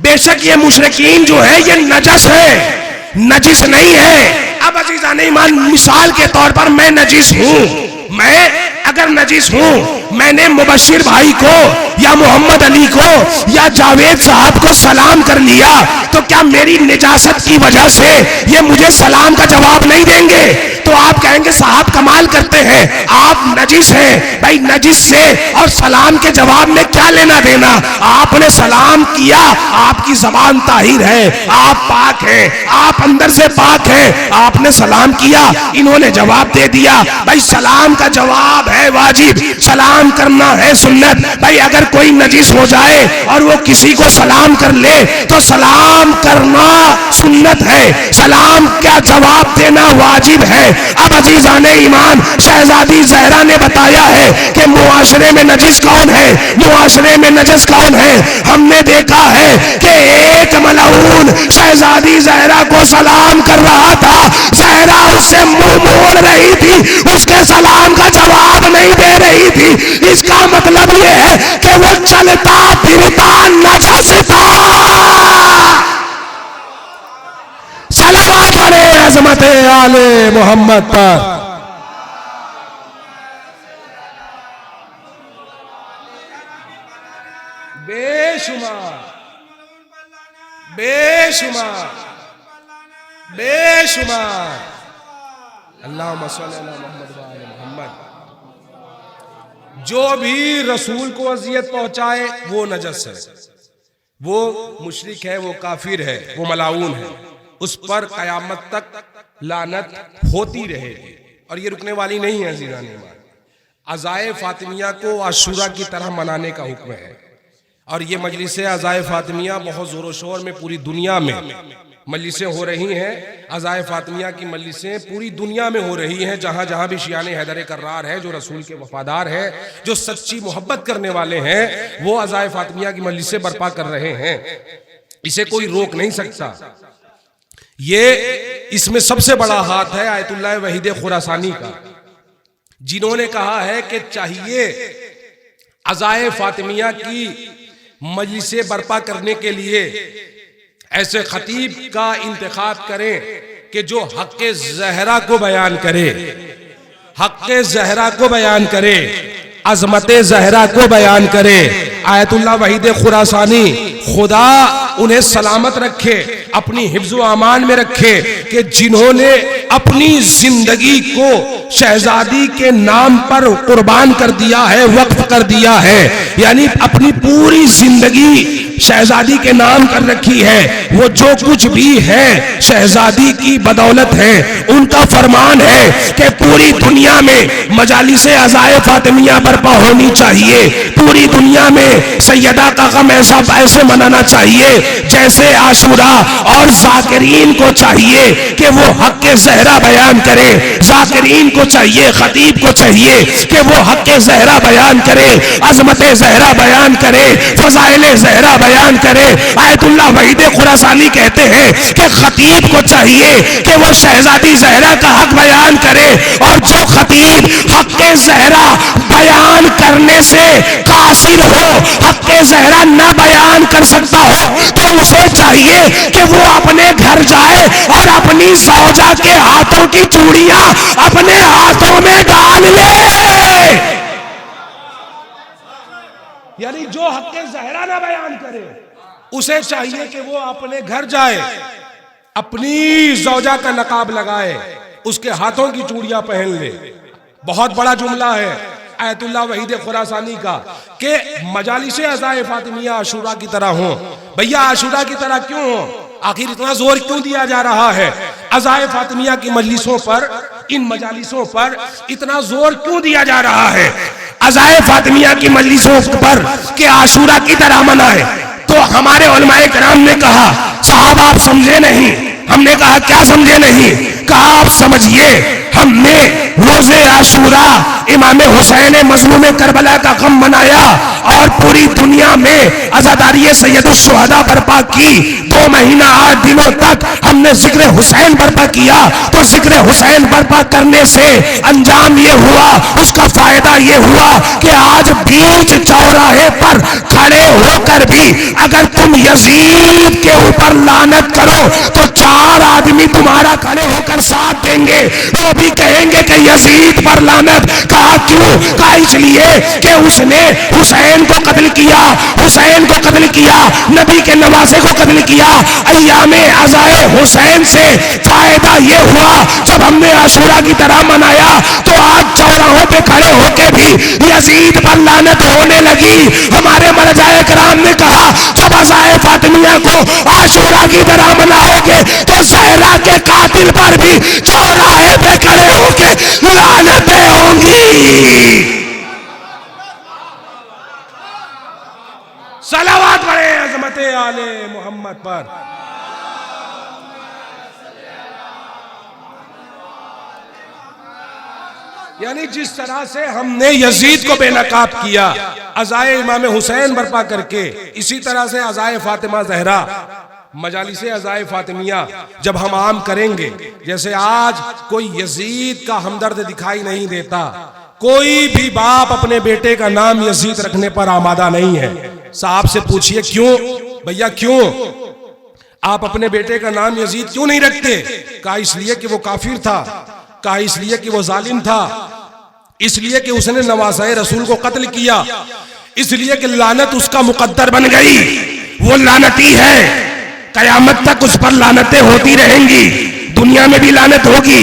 بے شک یہ مشرکین جو ہے یہ نجس ہے، نجس نہیں ہے. اب عزیزان ایمان مثال کے طور پر میں نجس ہوں، میں اگر نجس ہوں، میں نے مبشر بھائی کو یا محمد علی کو یا جاوید صاحب کو سلام کر لیا تو کیا میری نجاست کی وجہ سے یہ مجھے سلام کا جواب نہیں دیں گے؟ تو آپ کہیں گے صاحب کمال کرتے ہیں، آپ نجس ہیں بھائی، نجس سے اور سلام کے جواب میں کیا لینا دینا؟ آپ نے سلام کیا، آپ کی زبان طاہر ہے، آپ پاک ہیں، آپ اندر سے پاک ہیں، آپ نے سلام کیا، انہوں نے جواب دے دیا۔ بھائی سلام کا جواب ہے واجب، سلام کرنا ہے سنت۔ بھائی اگر کوئی نجس ہو جائے اور وہ کسی کو سلام کر لے تو سلام کرنا سنت ہے، سلام کا جواب دینا واجب ہے۔ اب عزیزان ایمان، شہزادی زہرا نے بتایا ہے کہ معاشرے میں نجس کون ہے، معاشرے میں نجس کون ہے۔ ہم نے دیکھا ہے کہ ایک ملعون شہزادی زہرا کو سلام کر رہا تھا، زہرا اس سے منہ موڑ رہی تھی، اس کے سلام کا جواب نہیں دے رہی تھی۔ اس کا مطلب یہ ہے کہ وہ چلتا پھرتا نجس تھا۔ صلوات پڑھے عظمت آل محمد پر۔ بے شمار بے شمار بے شمار، اللہم صلی اللہ محمد و آل محمد۔ جو بھی رسول کو اذیت پہنچائے وہ نجس ہے، وہ مشرک ہے، وہ کافر ہے، وہ ملعون ہے، اس پر قیامت تک لعنت ہوتی رہے گی اور یہ رکنے والی نہیں ہے۔ عزیزان ایمان، عزائے فاطمیہ کو عاشورہ کی طرح منانے کا حکم ہے، اور یہ مجلس عزائے فاطمیہ بہت زور و شور میں پوری دنیا میں مجلسیں ہو رہی ہیں۔ عزائے فاطمیہ کی مجلسیں پوری دنیا میں ہو رہی ہیں، جہاں جہاں بھی شیعان حیدر کرار ہے، جو رسول کے وفادار ہیں، جو سچی محبت کرنے والے ہیں، وہ عزائے فاطمیہ کی مجلسیں برپا کر رہے ہیں۔ اسے کوئی روک نہیں سکتا۔ یہ اس میں سب سے بڑا ہاتھ ہے آیت اللہ وحید خراسانی کا، جنہوں نے کہا ہے کہ چاہیے عزائے فاطمیہ کی مجلسیں برپا کرنے کے لیے ایسے خطیب کا انتخاب کریں کہ جو حق زہرا کو بیان کرے، حق زہرا کو بیان کرے، عظمت زہرا کو بیان کرے۔ آیت اللہ وحید خراسانی، خدا انہیں سلامت رکھے، اپنی حفظ و امان میں رکھے، کہ جنہوں نے اپنی زندگی کو شہزادی کے نام پر قربان کر دیا ہے، وقف کر دیا ہے، یعنی اپنی پوری زندگی شہزادی کے نام کر رکھی ہے۔ وہ جو کچھ بھی ہے شہزادی کی بدولت ہے۔ ان کا فرمان ہے کہ پوری دنیا میں مجالس عزائے فاطمیہ برپا ہونی چاہیے، پوری دنیا میں سیدہ کا غم ایسے منانا چاہیے جیسے عاشورہ، اور ذاکرین کو چاہیے کہ وہ حق زہرا بیان کرے، ذاکرین کو چاہیے، خطیب کو چاہیے کہ وہ حق زہرا بیان کرے، عظمت زہرا بیان کرے، فضائل زہرا بیان کرے۔ آیت اللہ وحید خراسانی کہتے ہیں کہ خطیب کو چاہیے کہ وہ شہزادی زہرا کا حق بیان کرے، اور جو خطیب حق زہرا بیان کرنے سے قاصر ہو، حق زہرا نہ بیان کر سکتا ہو، تو اسے چاہیے کہ وہ اپنے گھر جائے اور اپنی زوجہ کے ہاتھوں کی چوڑیاں اپنے ہاتھوں میں ڈال لے۔ یعنی جو حق زہرا نہ بیان کرے اسے چاہیے کہ وہ اپنے گھر جائے، اپنی زوجہ کا نقاب لگائے، اس کے ہاتھوں کی چوڑیاں پہن لے۔ بہت بڑا جملہ ہے آیت اللہ وحید خراسانی کا کہ مجالس عزائے فاطمیہ عاشورہ کی طرح ہوں۔ بھیا عاشورہ کی طرح کیوں ہوں؟ آخر اتنا زور کیوں دیا جا رہا ہے عزائے فاطمیہ کی مجلسوں پر، ان مجالسوں پر اتنا زور کیوں دیا جا رہا ہے عزائے فاطمیہ کی مجلسوں پر کہ عاشورہ کی طرح منائے؟ تو ہمارے علماء کرام نے کہا صاحب آپ سمجھے نہیں۔ ہم نے کہا کیا سمجھے نہیں؟ کہا آپ سمجھئے، ہم نے روز عاشورہ امام حسین مظلوم کربلا کا غم منایا اور پوری دنیا میں عزاداری سید الشہداء برپا کی۔ 2 مہینہ 8 دنوں تک ہم نے ذکر حسین برپا کیا، تو ذکر حسین برپا کرنے سے انجام یہ ہوا، اس کا فائدہ یہ ہوا کہ آج بیچ چوراہے پر کھڑے ہو کر بھی اگر تم یزید کے اوپر لعنت کرو تو 4 آدمی تمہارا کھڑے ہو کر ساتھ دیں گے، وہ بھی بھی کہیں گے کہ یزید پر لعنت. کہا کیوں؟ کہا اس لیے کہ اس نے حسین کو قتل کیا، حسین کو قتل کیا، نبی کے نواسے کو قتل کیا. ایام عزائے حسین سے فائدہ یہ ہوا جب ہم نے عاشورہ کی طرح منایا تو آج چوراہوں پہ کھڑے ہو کے بھی یزید پر لعنت ہونے لگی. ہمارے مرجائے کرام نے کہا جب عزائے فاطمیہ کو عاشورہ کی طرح مناؤ گے تو زہرا کے قاتل پر بھی چوراہے پہ کھڑے ہو کے لعنتیں ہوں گی. صلوات پڑھیں عظمت آل محمد پر. یعنی جس طرح سے ہم نے یزید کو بے نقاب کیا عزائے امام حسین برپا کر کے، اسی طرح سے عزائے فاطمہ زہرا، مجالس عزائے فاطمیہ جب ہم عام کریں گے، جیسے آج کوئی یزید کا ہمدرد دکھائی نہیں دیتا، کوئی بھی باپ اپنے بیٹے کا نام یزید رکھنے پر آمادہ نہیں ہے. صاحب سے پوچھئے کیوں بھیا، کیوں آپ اپنے بیٹے کا نام یزید کیوں نہیں رکھتے؟ کہا اس لیے کہ وہ کافر تھا، کہا اس لیے کہ وہ ظالم تھا، اس لیے کہ اس نے نواسۂ رسول کو قتل کیا، اس لیے کہ لعنت اس کا مقدر بن گئی. وہ لعنتی ہے، قیامت تک اس پر لعنتیں ہوتی رہیں گی. دنیا میں بھی لعنت ہوگی،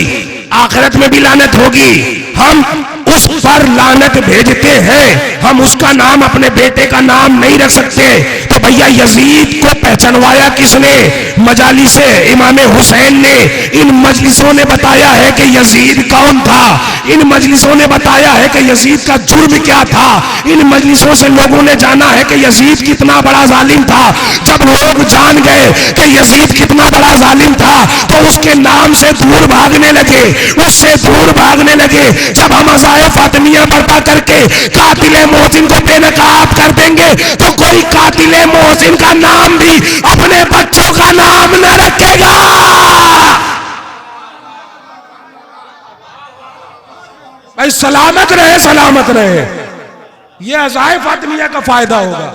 آخرت میں بھی لعنت ہوگی. ہم اس پر لعنت بھیجتے ہیں، ہم اس کا نام اپنے بیٹے کا نام نہیں رکھ سکتے. تو بھیا یزید کو پہچانوایا کس نے؟ مجالس امام حسین نے. ان مجلسوں نے بتایا ہے کہ یزید کون تھا، ان مجلسوں نے بتایا ہے کہ یزید کا جرم کیا تھا، ان مجلسوں سے لوگوں نے جانا ہے کہ یزید کتنا بڑا ظالم تھا. جب لوگ جان گئے کہ یزید کتنا بڑا ظالم تھا تو اس کے نام سے دور بھاگنے لگے، اس سے دور بھاگنے لگے. جب ہم عزائے فاطمیہ برپا کر کے قاتل محسن کو بے نقاب کر دیں گے تو کوئی قاتل محسن کا نام بھی اپنے بچوں کا نام نہ رکھے گا. بھائی سلامت رہے، سلامت رہے. یہ عزائے فاطمیہ کا فائدہ ہوگا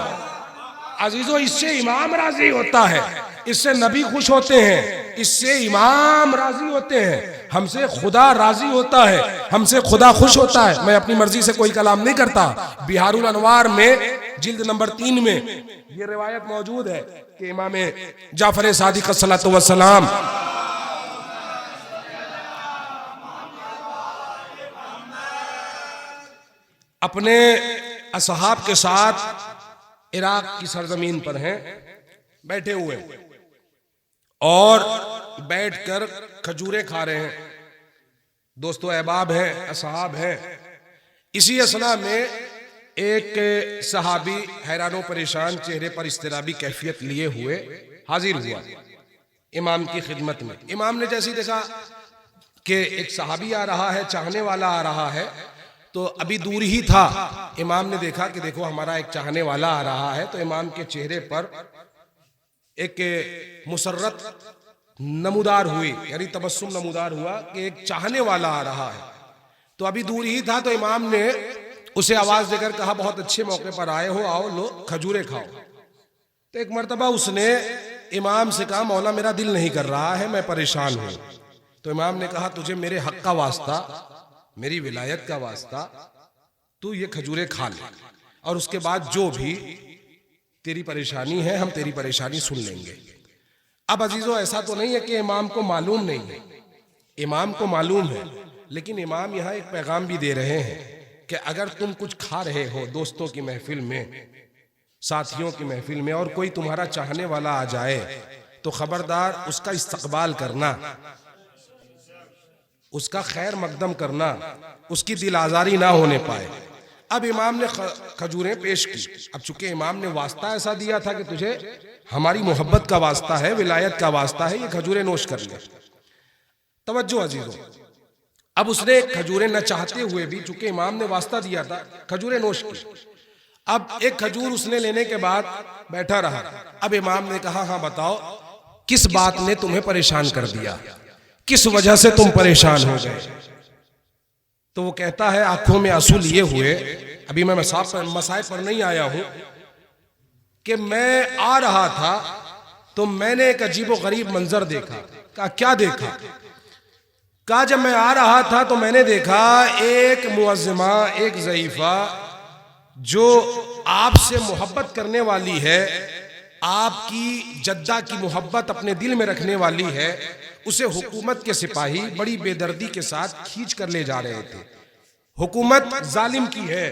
عزیزو. اس سے امام راضی ہوتا ہے، اس سے نبی خوش ہوتے ہیں، اس سے امام راضی ہوتے ہیں، ہم سے خدا راضی ہوتا ہے، ہم سے خدا خوش ہوتا ہے. میں اپنی مرضی سے کوئی کلام نہیں کرتا. بہار الانوار میں جلد نمبر 3 میں یہ روایت موجود ہے کہ امام جعفر صادق الصلاۃ والسلام اپنے اصحاب کے ساتھ عراق کی سرزمین پر ہیں، بیٹھے ہوئے اور بیٹھ کر کھجوریں کھا رہے ہیں. دوستو احباب ہیں، اصحاب ہیں. اسی اثناء میں ایک صحابی حیران و پریشان، چہرے پر اضطرابی کیفیت لیے ہوئے حاضر ہوا امام کی خدمت میں. امام نے جیسے دیکھا کہ ایک صحابی آ رہا ہے، چاہنے والا آ رہا ہے، تو ابھی دور ہی تھا. امام نے دیکھا کہ دیکھو ہمارا ایک چاہنے والا آ رہا ہے، تو امام کے چہرے پر ایک مسرت نمودار ہوئی، یعنی تبسم نمودار ہوا کہ ایک چاہنے والا آ رہا ہے. تو ابھی دور ہی تھا، تو امام نے اسے آواز دے کر کہا بہت اچھے موقع پر آئے ہو، آؤ لو کھجورے کھاؤ. تو ایک مرتبہ اس نے امام سے کہا مولا میرا دل نہیں کر رہا ہے، میں پریشان ہوں. تو امام نے کہا تجھے میرے حق کا واسطہ، میری ولایت کا واسطہ تو یہ کھجورے کھا لے، اور اس کے بعد جو بھی تیری پریشانی ہے ہم تیری پریشانی سن لیں گے. اب عزیزو ایسا تو نہیں ہے کہ امام کو معلوم نہیں ہے، امام کو معلوم ہے، لیکن امام یہاں ایک پیغام بھی دے رہے ہیں کہ اگر تم کچھ کھا رہے ہو دوستوں کی محفل میں، ساتھیوں کی محفل میں، اور کوئی تمہارا چاہنے والا آ جائے تو خبردار اس کا استقبال کرنا، اس کا خیر مقدم کرنا، اس کی دل آزاری نہ ہونے پائے. اب امام نے کھجوریں پیش کی. اب چونکہ امام نے واسطہ ایسا دیا تھا کہ تجھے ہماری محبت کا واسطہ ہے، ولایت کا واسطہ ہے، یہ کھجوریں نوش کر لے. توجہ عزیزو، اب اس نے کھجوریں نہ چاہتے ہوئے بھی چونکہ امام نے واسطہ دیا تھا کھجوریں نوش کی. اب ایک کھجور اس نے لینے کے بعد بیٹھا رہا. اب امام نے کہا ہاں بتاؤ کس بات نے تمہیں پریشان کر دیا، کس وجہ سے تم پریشان ہو گئے؟ تو وہ کہتا ہے آنکھوں میں آنسو لیے ہوئے، ابھی میں مسائل پر نہیں آیا ہوں، کہ میں آ رہا تھا تو میں نے ایک عجیب و غریب منظر دیکھا. کہا کیا دیکھا؟ کہا جب میں آ رہا تھا تو میں نے دیکھا ایک معظمہ، ایک ضعیفہ جو آپ سے محبت کرنے والی ہے، آپ کی جدہ کی محبت اپنے دل میں رکھنے والی ہے، اسے حکومت کے سپاہی بڑی بے دردی کے ساتھ کھینچ کر لے جا رہے تھے۔ حکومت ظالم کی ہے،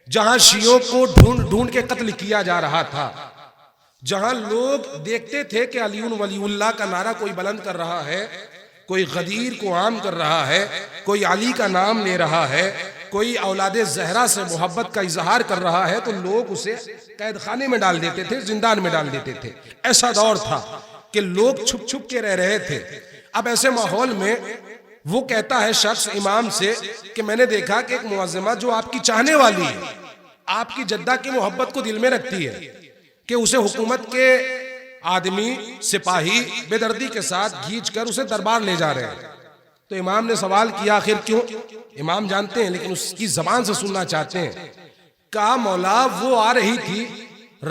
جہاں شیعوں کو ڈھونڈ ڈھونڈ کے قتل کیا جا رہا تھا، جہاں لوگ دیکھتے تھے کہ علی ولی اللہ کا نعرہ کوئی بلند کر رہا ہے، کوئی غدیر کو عام کر رہا ہے، کوئی علی کا نام لے رہا ہے، کوئی اولاد زہرا سے محبت کا اظہار کر رہا ہے، تو لوگ اسے قید خانے میں ڈال دیتے تھے، زندان میں ڈال دیتے تھے۔ ایسا دور تھا کہ لوگ چھپ چھپ کے رہ رہے تھے۔ اب ایسے ماحول میں وہ کہتا ہے شخص امام سے کہ میں نے دیکھا کہ ایک معظمہ جو آپ کی چاہنے والی ہے، آپ کی جدہ کی محبت کو دل میں رکھتی ہے، کہ اسے حکومت کے آدمی سپاہی بے دردی کے ساتھ کھینچ کر اسے دربار لے جا رہے ہیں۔ تو امام نے سوال کیا آخر کیوں؟ امام جانتے ہیں لیکن اس کی زبان سے سننا چاہتے ہیں۔ کہا مولا وہ آ رہی تھی،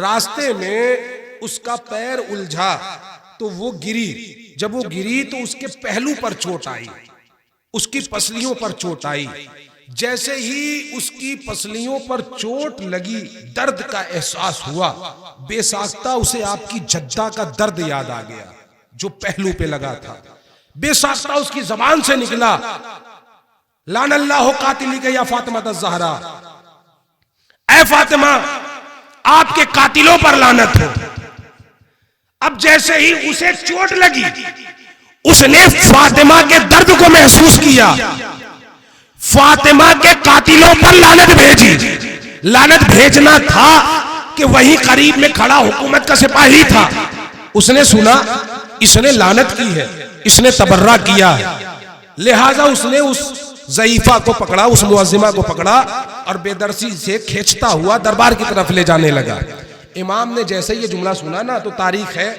راستے میں اس کا پیر الجھا تو وہ گری، جب وہ گری تو اس کے پہلو پر چوٹ آئی، اس کی پسلیوں پر چوٹ آئی۔ جیسے ہی اس کی پسلیوں پر چوٹ لگی درد کا احساس ہوا، بے ساختہ اسے آپ کی جدہ کا درد یاد آ گیا جو پہلو پہ لگا تھا۔ بے ساختہ اس کی زبان سے نکلا لعن اللہ قاتلی کا یا فاطمہ الزہرا، اے فاطمہ آپ کے قاتلوں پر لعنت ہو۔ اب جیسے ہی اسے چوٹ لگی اس نے فاطمہ کے درد کو محسوس کیا، فاطمہ کے قاتلوں پر لعنت بھیجی۔ لعنت بھیجنا تھا کہ وہیں قریب میں کھڑا حکومت کا سپاہی تھا، اس نے سنا اس نے لعنت کی ہے، اس نے تبرہ کیا ہے، لہٰذا اس نے اس ضعیفہ کو پکڑا، اس معظمہ کو پکڑا اور بے درسی سے کھینچتا ہوا دربار کی طرف لے جانے لگا۔ امام نے جیسے یہ جملہ سنا نا تو تاریخ ہے،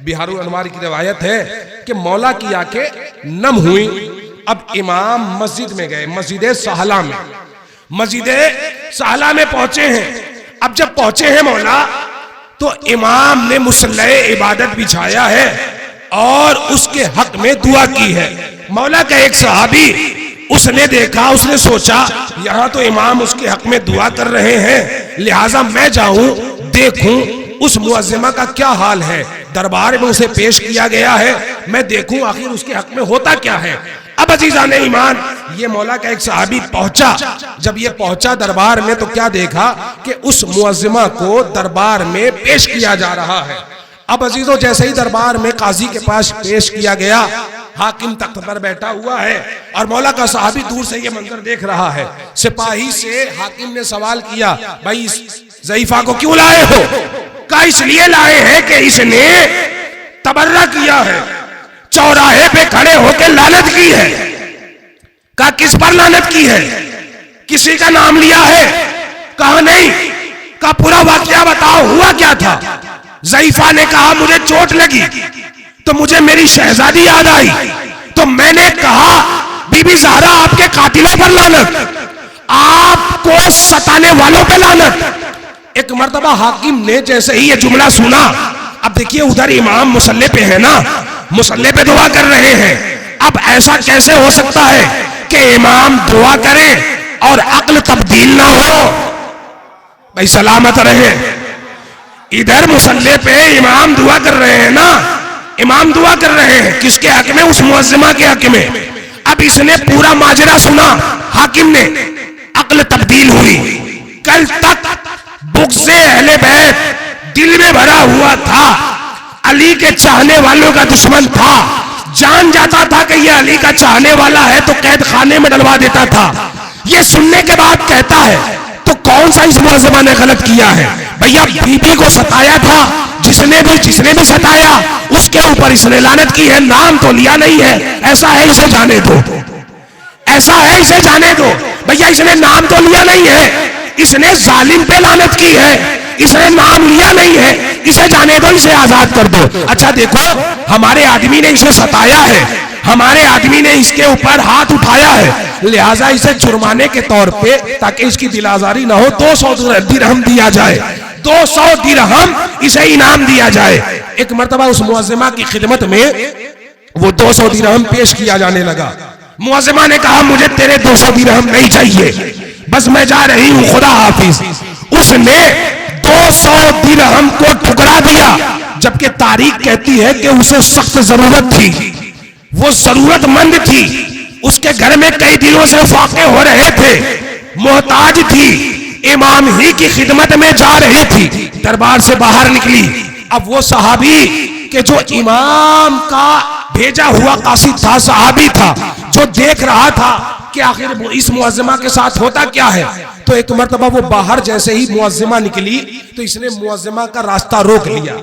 بہار الانوار کی روایت ہے کہ مولا کی آنکھیں نم ہوئی۔ اب امام مسجد میں گئے، مسجد سہلہ میں، مسجد سہلہ میں پہنچے ہیں۔ اب جب پہنچے ہیں مولا تو امام نے مصلی عبادت بچھایا ہے اور اس کے حق میں دعا کی ہے۔ مولا کا ایک صحابی اس نے دیکھا، اس نے سوچا یہاں تو امام اس کے حق میں دعا کر رہے ہیں، لہٰذا میں جاؤں دیکھوں اس معظمہ کا کیا حال ہے، دربار میں اسے پیش کیا گیا ہے، میں دیکھوں آخر اس کے حق میں ہوتا کیا ہے۔ اب عزیزان ایمان یہ مولا کا ایک صحابی پہنچا، جب یہ پہنچا دربار میں تو کیا دیکھا کہ اس معظمہ کو دربار میں پیش کیا جا رہا ہے۔ اب عزیزو جیسے ہی دربار میں قاضی کے پاس پیش کیا گیا، حاکم تخت پر بیٹھا ہوا ہے اور مولا کا صحابی دور سے یہ منظر دیکھ رہا ہے۔ سپاہی سے حاکم نے سوال کیا بھائی اس ضعیفہ کو کیوں لائے ہو؟ کہا اس لیے لائے ہیں کہ اس نے تبرہ کیا ہے، چوراہے پہ کھڑے ہو کے لعنت کی ہے۔ کہا کس پر لعنت کی ہے؟ کسی کا نام لیا ہے؟ کہا نہیں۔ کہا پورا واقعہ بتاؤ ہوا کیا تھا؟ ضعیفہ نے کہا مجھے چوٹ لگی تو مجھے میری شہزادی یاد آئی تو میں نے کہا بی بی زہرا آپ کے قاتلوں پر لعنت، آپ کو ستانے والوں پہ لعنت۔ ایک مرتبہ حاکم نے جیسے ہی یہ جملہ سنا، اب دیکھیے ادھر امام مصلی پہ ہے نا، مصلی پہ دعا کر رہے ہیں، اب ایسا کیسے ہو سکتا ہے کہ امام دعا کرے اور عقل تبدیل نہ ہو؟ بھائی سلامت رہے، ادھر مصلی پہ امام دعا کر رہے ہیں نا، امام دعا کر رہے ہیں کس کے حق میں؟ اس معظمہ کے حق میں۔ اب اس نے پورا ماجرا سنا، حاکم نے، عقل تبدیل ہوئی۔ کل تک بغض اہل بیت دل میں بھرا ہوا تھا، علی کے چاہنے والوں کا دشمن تھا، جان جاتا تھا کہ یہ علی کا چاہنے والا ہے تو قید خانے میں ڈلوا دیتا تھا۔ یہ سننے کے بعد کہتا ہے تو کون سا اس معظمہ نے غلط کیا ہے؟ بھیا بی بی کو ستایا تھا، جس نے بھی ستایا اس کے اوپر اس نے لعنت کی ہے، نام تو لیا نہیں ہے، ایسا ہے اسے جانے دو، ایسا ہے اسے جانے دو۔ بھیا اس نے نام تو لیا نہیں ہے، اس نے ظالم پہ لعنت کی ہے، اس نے نام لیا نہیں ہے، اسے جانے دو، اسے آزاد کر دو۔ اچھا دیکھو ہمارے آدمی نے اسے ستایا ہے، ہمارے آدمی نے اس کے اوپر ہاتھ اٹھایا ہے، لہٰذا اسے جرمانے کے طور پہ تاکہ اس کی دل آزاری نہ ہو 200 درہم دیا جائے، 200 درہم اسے انعام دیا جائے۔ ایک مرتبہ اس معظمہ کی خدمت میں وہ 200 درہم پیش کیا جانے لگا۔ معظمہ نے کہا مجھے تیرے 200 درہم نہیں چاہیے، بس میں جا رہی ہوں، خدا حافظ۔ اس نے 200 درہم کو ٹھکرا دیا، جبکہ تاریخ کہتی ہے کہ اسے سخت ضرورت تھی، وہ ضرورت مند تھی، اس کے گھر میں کئی دنوں سے فاقے ہو رہے تھے، محتاج تھی، امام ہی کی خدمت میں جا رہی تھی، دربار سے باہر نکلی۔ اب وہ صحابی کہ جو امام کا بھیجا ہوا قاصد تھا، صحابی تھا، جو دیکھ رہا تھا کہ آخر اس معظمہ کے ساتھ ہوتا کیا ہے، تو ایک مرتبہ وہ باہر جیسے ہی معظمہ نکلی تو اس نے معظمہ کا راستہ روک لیا،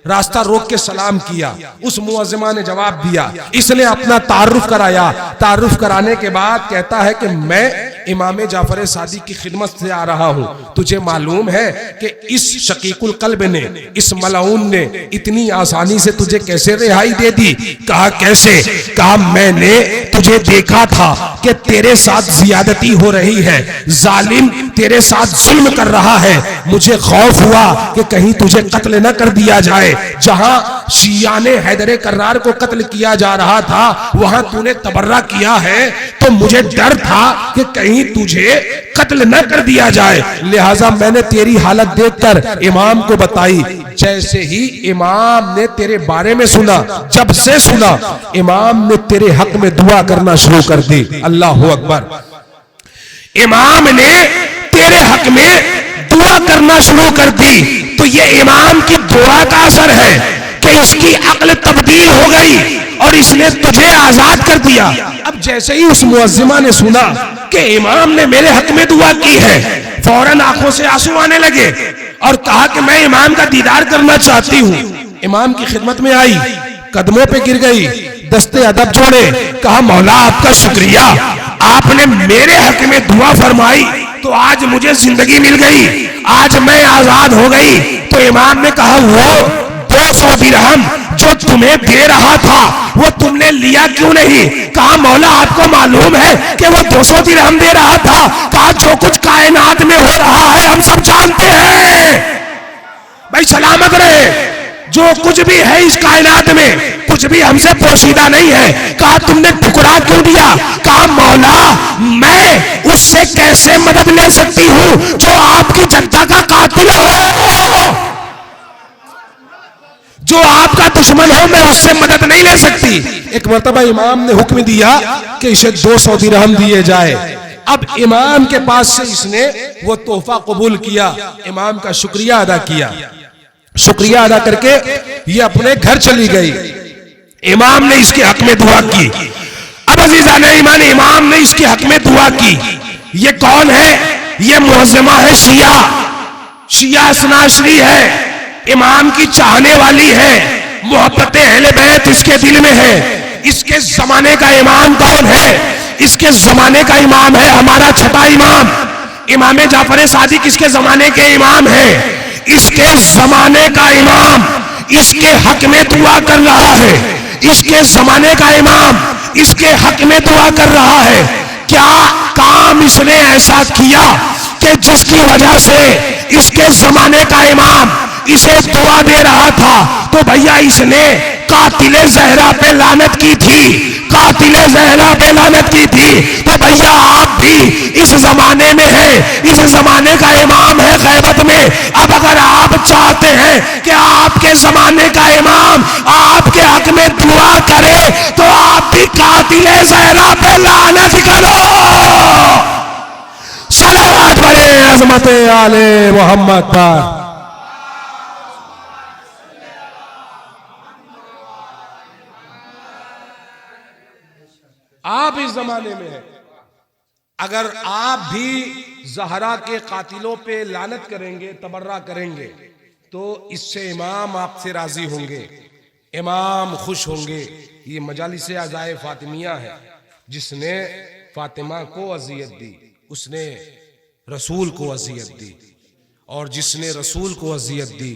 راستہ روک کے سلام کیا، اس معظمہ نے جواب دیا، اس نے اپنا تعارف کرایا، تعارف کرانے کے بعد کہتا ہے کہ میں امام جعفر صادق کی خدمت سے آ رہا ہوں، تجھے معلوم ہے کہ اس شقیق القلب نے، اس ملعون نے اتنی آسانی سے تجھے کیسے رہائی دے دی؟ کہا کیسے؟ کہا میں نے تجھے دیکھا تھا کہ تیرے ساتھ زیادتی ہو رہی ہے، ظالم تیرے ساتھ ظلم کر رہا ہے، مجھے خوف ہوا کہ کہیں تجھے قتل نہ کر دیا جائے، جہاں شیعان حیدر کرار کو قتل کیا جا رہا تھا وہاں تو نے تبرہ کیا ہے، تو مجھے ڈر تھا کہ کہیں تجھے قتل نہ کر دیا جائے، لہٰذا میں نے تیری حالت دیکھ کر امام کو بتائی۔ جیسے ہی امام نے تیرے بارے میں سنا، جب سے سنا، امام نے تیرے حق میں دعا کرنا شروع کر دی۔ اللہ اکبر! امام نے تیرے حق میں دعا کرنا شروع کر دی، تو یہ امام کی دعا کا اثر ہے کہ اس کی عقل تبدیل ہو گئی اور اس نے تجھے آزاد کر دیا۔ اب جیسے ہی اس معظمہ نے سنا کہ امام نے میرے حق میں دعا کی ہے، فوراً آنکھوں سے آنسو آنے لگے اور کہا کہ میں امام کا دیدار کرنا چاہتی ہوں۔ امام کی خدمت میں آئی، قدموں پہ گر گئی، دستے ادب جوڑے، کہا مولا آپ کا شکریہ، آپ نے میرے حق میں دعا فرمائی تو آج مجھے زندگی مل گئی، آج میں آزاد ہو گئی۔ تو امام نے کہا وہ 200 درہم جو تمہیں دے رہا تھا وہ تم نے لیا کیوں نہیں؟ کہا مولا آپ کو معلوم ہے کہ وہ 200 درہم دے رہا تھا، کہا جو کچھ کائنات میں ہو رہا ہے ہم سب جانتے ہیں، بھائی سلامت رہے، جو کچھ بھی ہے اس کائنات میں کچھ بھی ہم سے پوشیدہ نہیں ہے۔ کہا تم نے ٹھکرا کیوں دیا؟ کہا مولا میں اس سے کیسے مدد لے سکتی ہوں جو آپ کی جنتا کا قاتل ہو، جو آپ کا دشمن ہو، میں اس سے مدد نہیں لے سکتی۔ ایک مرتبہ امام نے حکم دیا کہ اسے 200 درہم دیے جائے۔ اب امام کے پاس سے اس نے وہ تحفہ قبول کیا، امام کا شکریہ ادا کیا، شکریہ ادا کر کے یہ اپنے گھر چلی گئی۔ امام نے اس کے حق میں دعا کی۔ اب عزیزان ایمان، امام نے اس کے حق میں دعا کی۔ یہ کون ہے؟ یہ معظمہ ہے، شیعہ اثنا عشری ہے، امام کی چاہنے والی ہے، محبت اہل بیت اس کے دل میں ہے۔ اس کے زمانے کا امام کون ہے؟ اس کے زمانے کا امام ہے ہمارا چھٹا امام، امام جعفر صادق اس کے زمانے کے امام ہے۔ اس کے زمانے کا امام اس کے حق میں دعا کر رہا ہے، اس کے زمانے کا امام اس کے حق میں دعا کر رہا ہے۔ کیا کام اس نے ایسا کیا کہ جس کی وجہ سے اس کے زمانے کا امام اسے دعا دے رہا تھا؟ تو بھیا اس نے قاتل زہرا پہ لعنت کی تھی، قاتل زہرا پہ لعنت کی تھی۔ تو بھیا آپ بھی اس زمانے میں ہیں، اس زمانے کا امام ہے غیبت میں۔ اب اگر آپ چاہتے ہیں کہ آپ کے زمانے کا امام آپ کے حق میں دعا کرے تو آپ بھی قاتل زہرا پہ لعنت کرو۔ صلوات پڑھیں عظمت آل محمد پر۔ آپ اس زمانے میں ہیں، اگر آپ بھی زہرا کے قاتلوں پہ لعنت کریں گے، تبرہ کریں گے، تو اس سے امام آپ سے راضی ہوں گے، امام خوش ہوں گے۔ یہ مجالس عزائے فاطمیہ ہے، جس نے فاطمہ کو اذیت دی اس نے رسول کو اذیت دی، اور جس نے رسول کو اذیت دی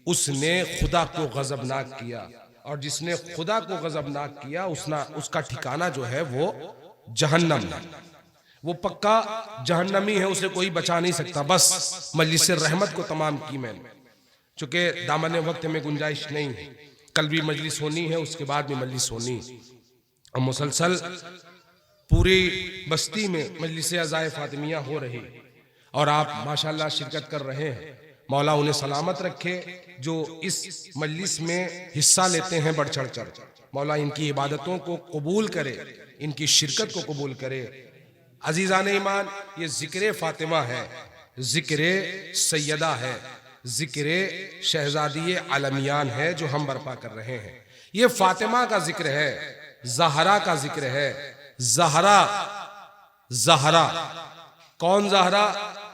اس نے خدا کو غضبناک کیا، اور جس نے خدا کو غضبناک کیا اس کا ٹھکانہ جو ہے وہ جہنم ہے، وہ پکا جہنمی ہے، اسے کوئی بچا نہیں سکتا۔ بس مجلس رحمت کو تمام کی میں نے، چونکہ دامن وقت میں گنجائش نہیں ہے، کل بھی مجلس ہونی ہے، اس کے بعد بھی مجلس ہونی ہے، اور مسلسل پوری بستی میں مجلس عزائے فاطمیہ ہو رہی اور آپ ماشاءاللہ شرکت کر رہے ہیں. مولا انہیں سلامت رکھے جو اس مجلس میں حصہ لیتے ہیں بڑھ چڑھ کر. مولا ان کی عبادتوں کو قبول کرے, ان کی شرکت کو قبول کرے. عزیزان ایمان, یہ ذکر فاطمہ ہے, ذکر سیدہ ہے, ذکر شہزادی عالمیان ہے جو ہم برپا کر رہے ہیں. یہ فاطمہ کا ذکر ہے, زہرا کا ذکر ہے. زہرا کون زہرا؟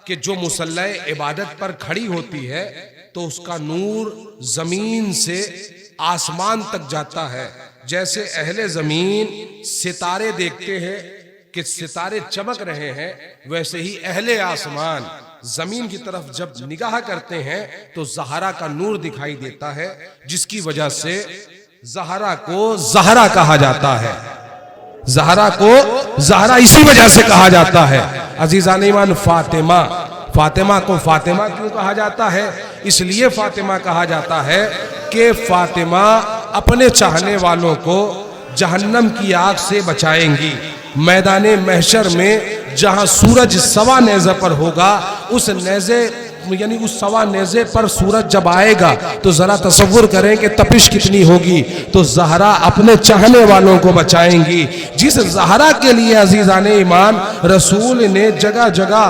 کہ جو مصلی عبادت پر کھڑی ہوتی ہے تو اس کا نور زمین سے آسمان تک جاتا ہے. جیسے اہل زمین ستارے دیکھتے ہیں کہ ستارے چمک رہے ہیں, ویسے ہی اہل آسمان زمین کی طرف جب نگاہ کرتے ہیں تو زہرا کا نور دکھائی دیتا ہے, جس کی وجہ سے زہرا کو زہرا کہا جاتا ہے. زہرا کو زہرا اسی وجہ سے کہا جاتا ہے. عزیزان ایمان, فاطمہ کو فاطمہ کیوں کہا جاتا ہے؟ اس لیے فاطمہ کہا جاتا ہے کہ فاطمہ اپنے چاہنے والوں کو جہنم کی آگ سے بچائیں گی. میدان محشر میں جہاں سورج سوا نیزے پر ہوگا, اس نیزے یعنی اس سوا نیزے پر سورج جب آئے گا تو ذرا تصور کریں کہ تپش کتنی ہوگی. تو زہرا اپنے چاہنے والوں کو بچائیں گی. جس زہرا کے لیے عزیزان ایمان رسول نے جگہ جگہ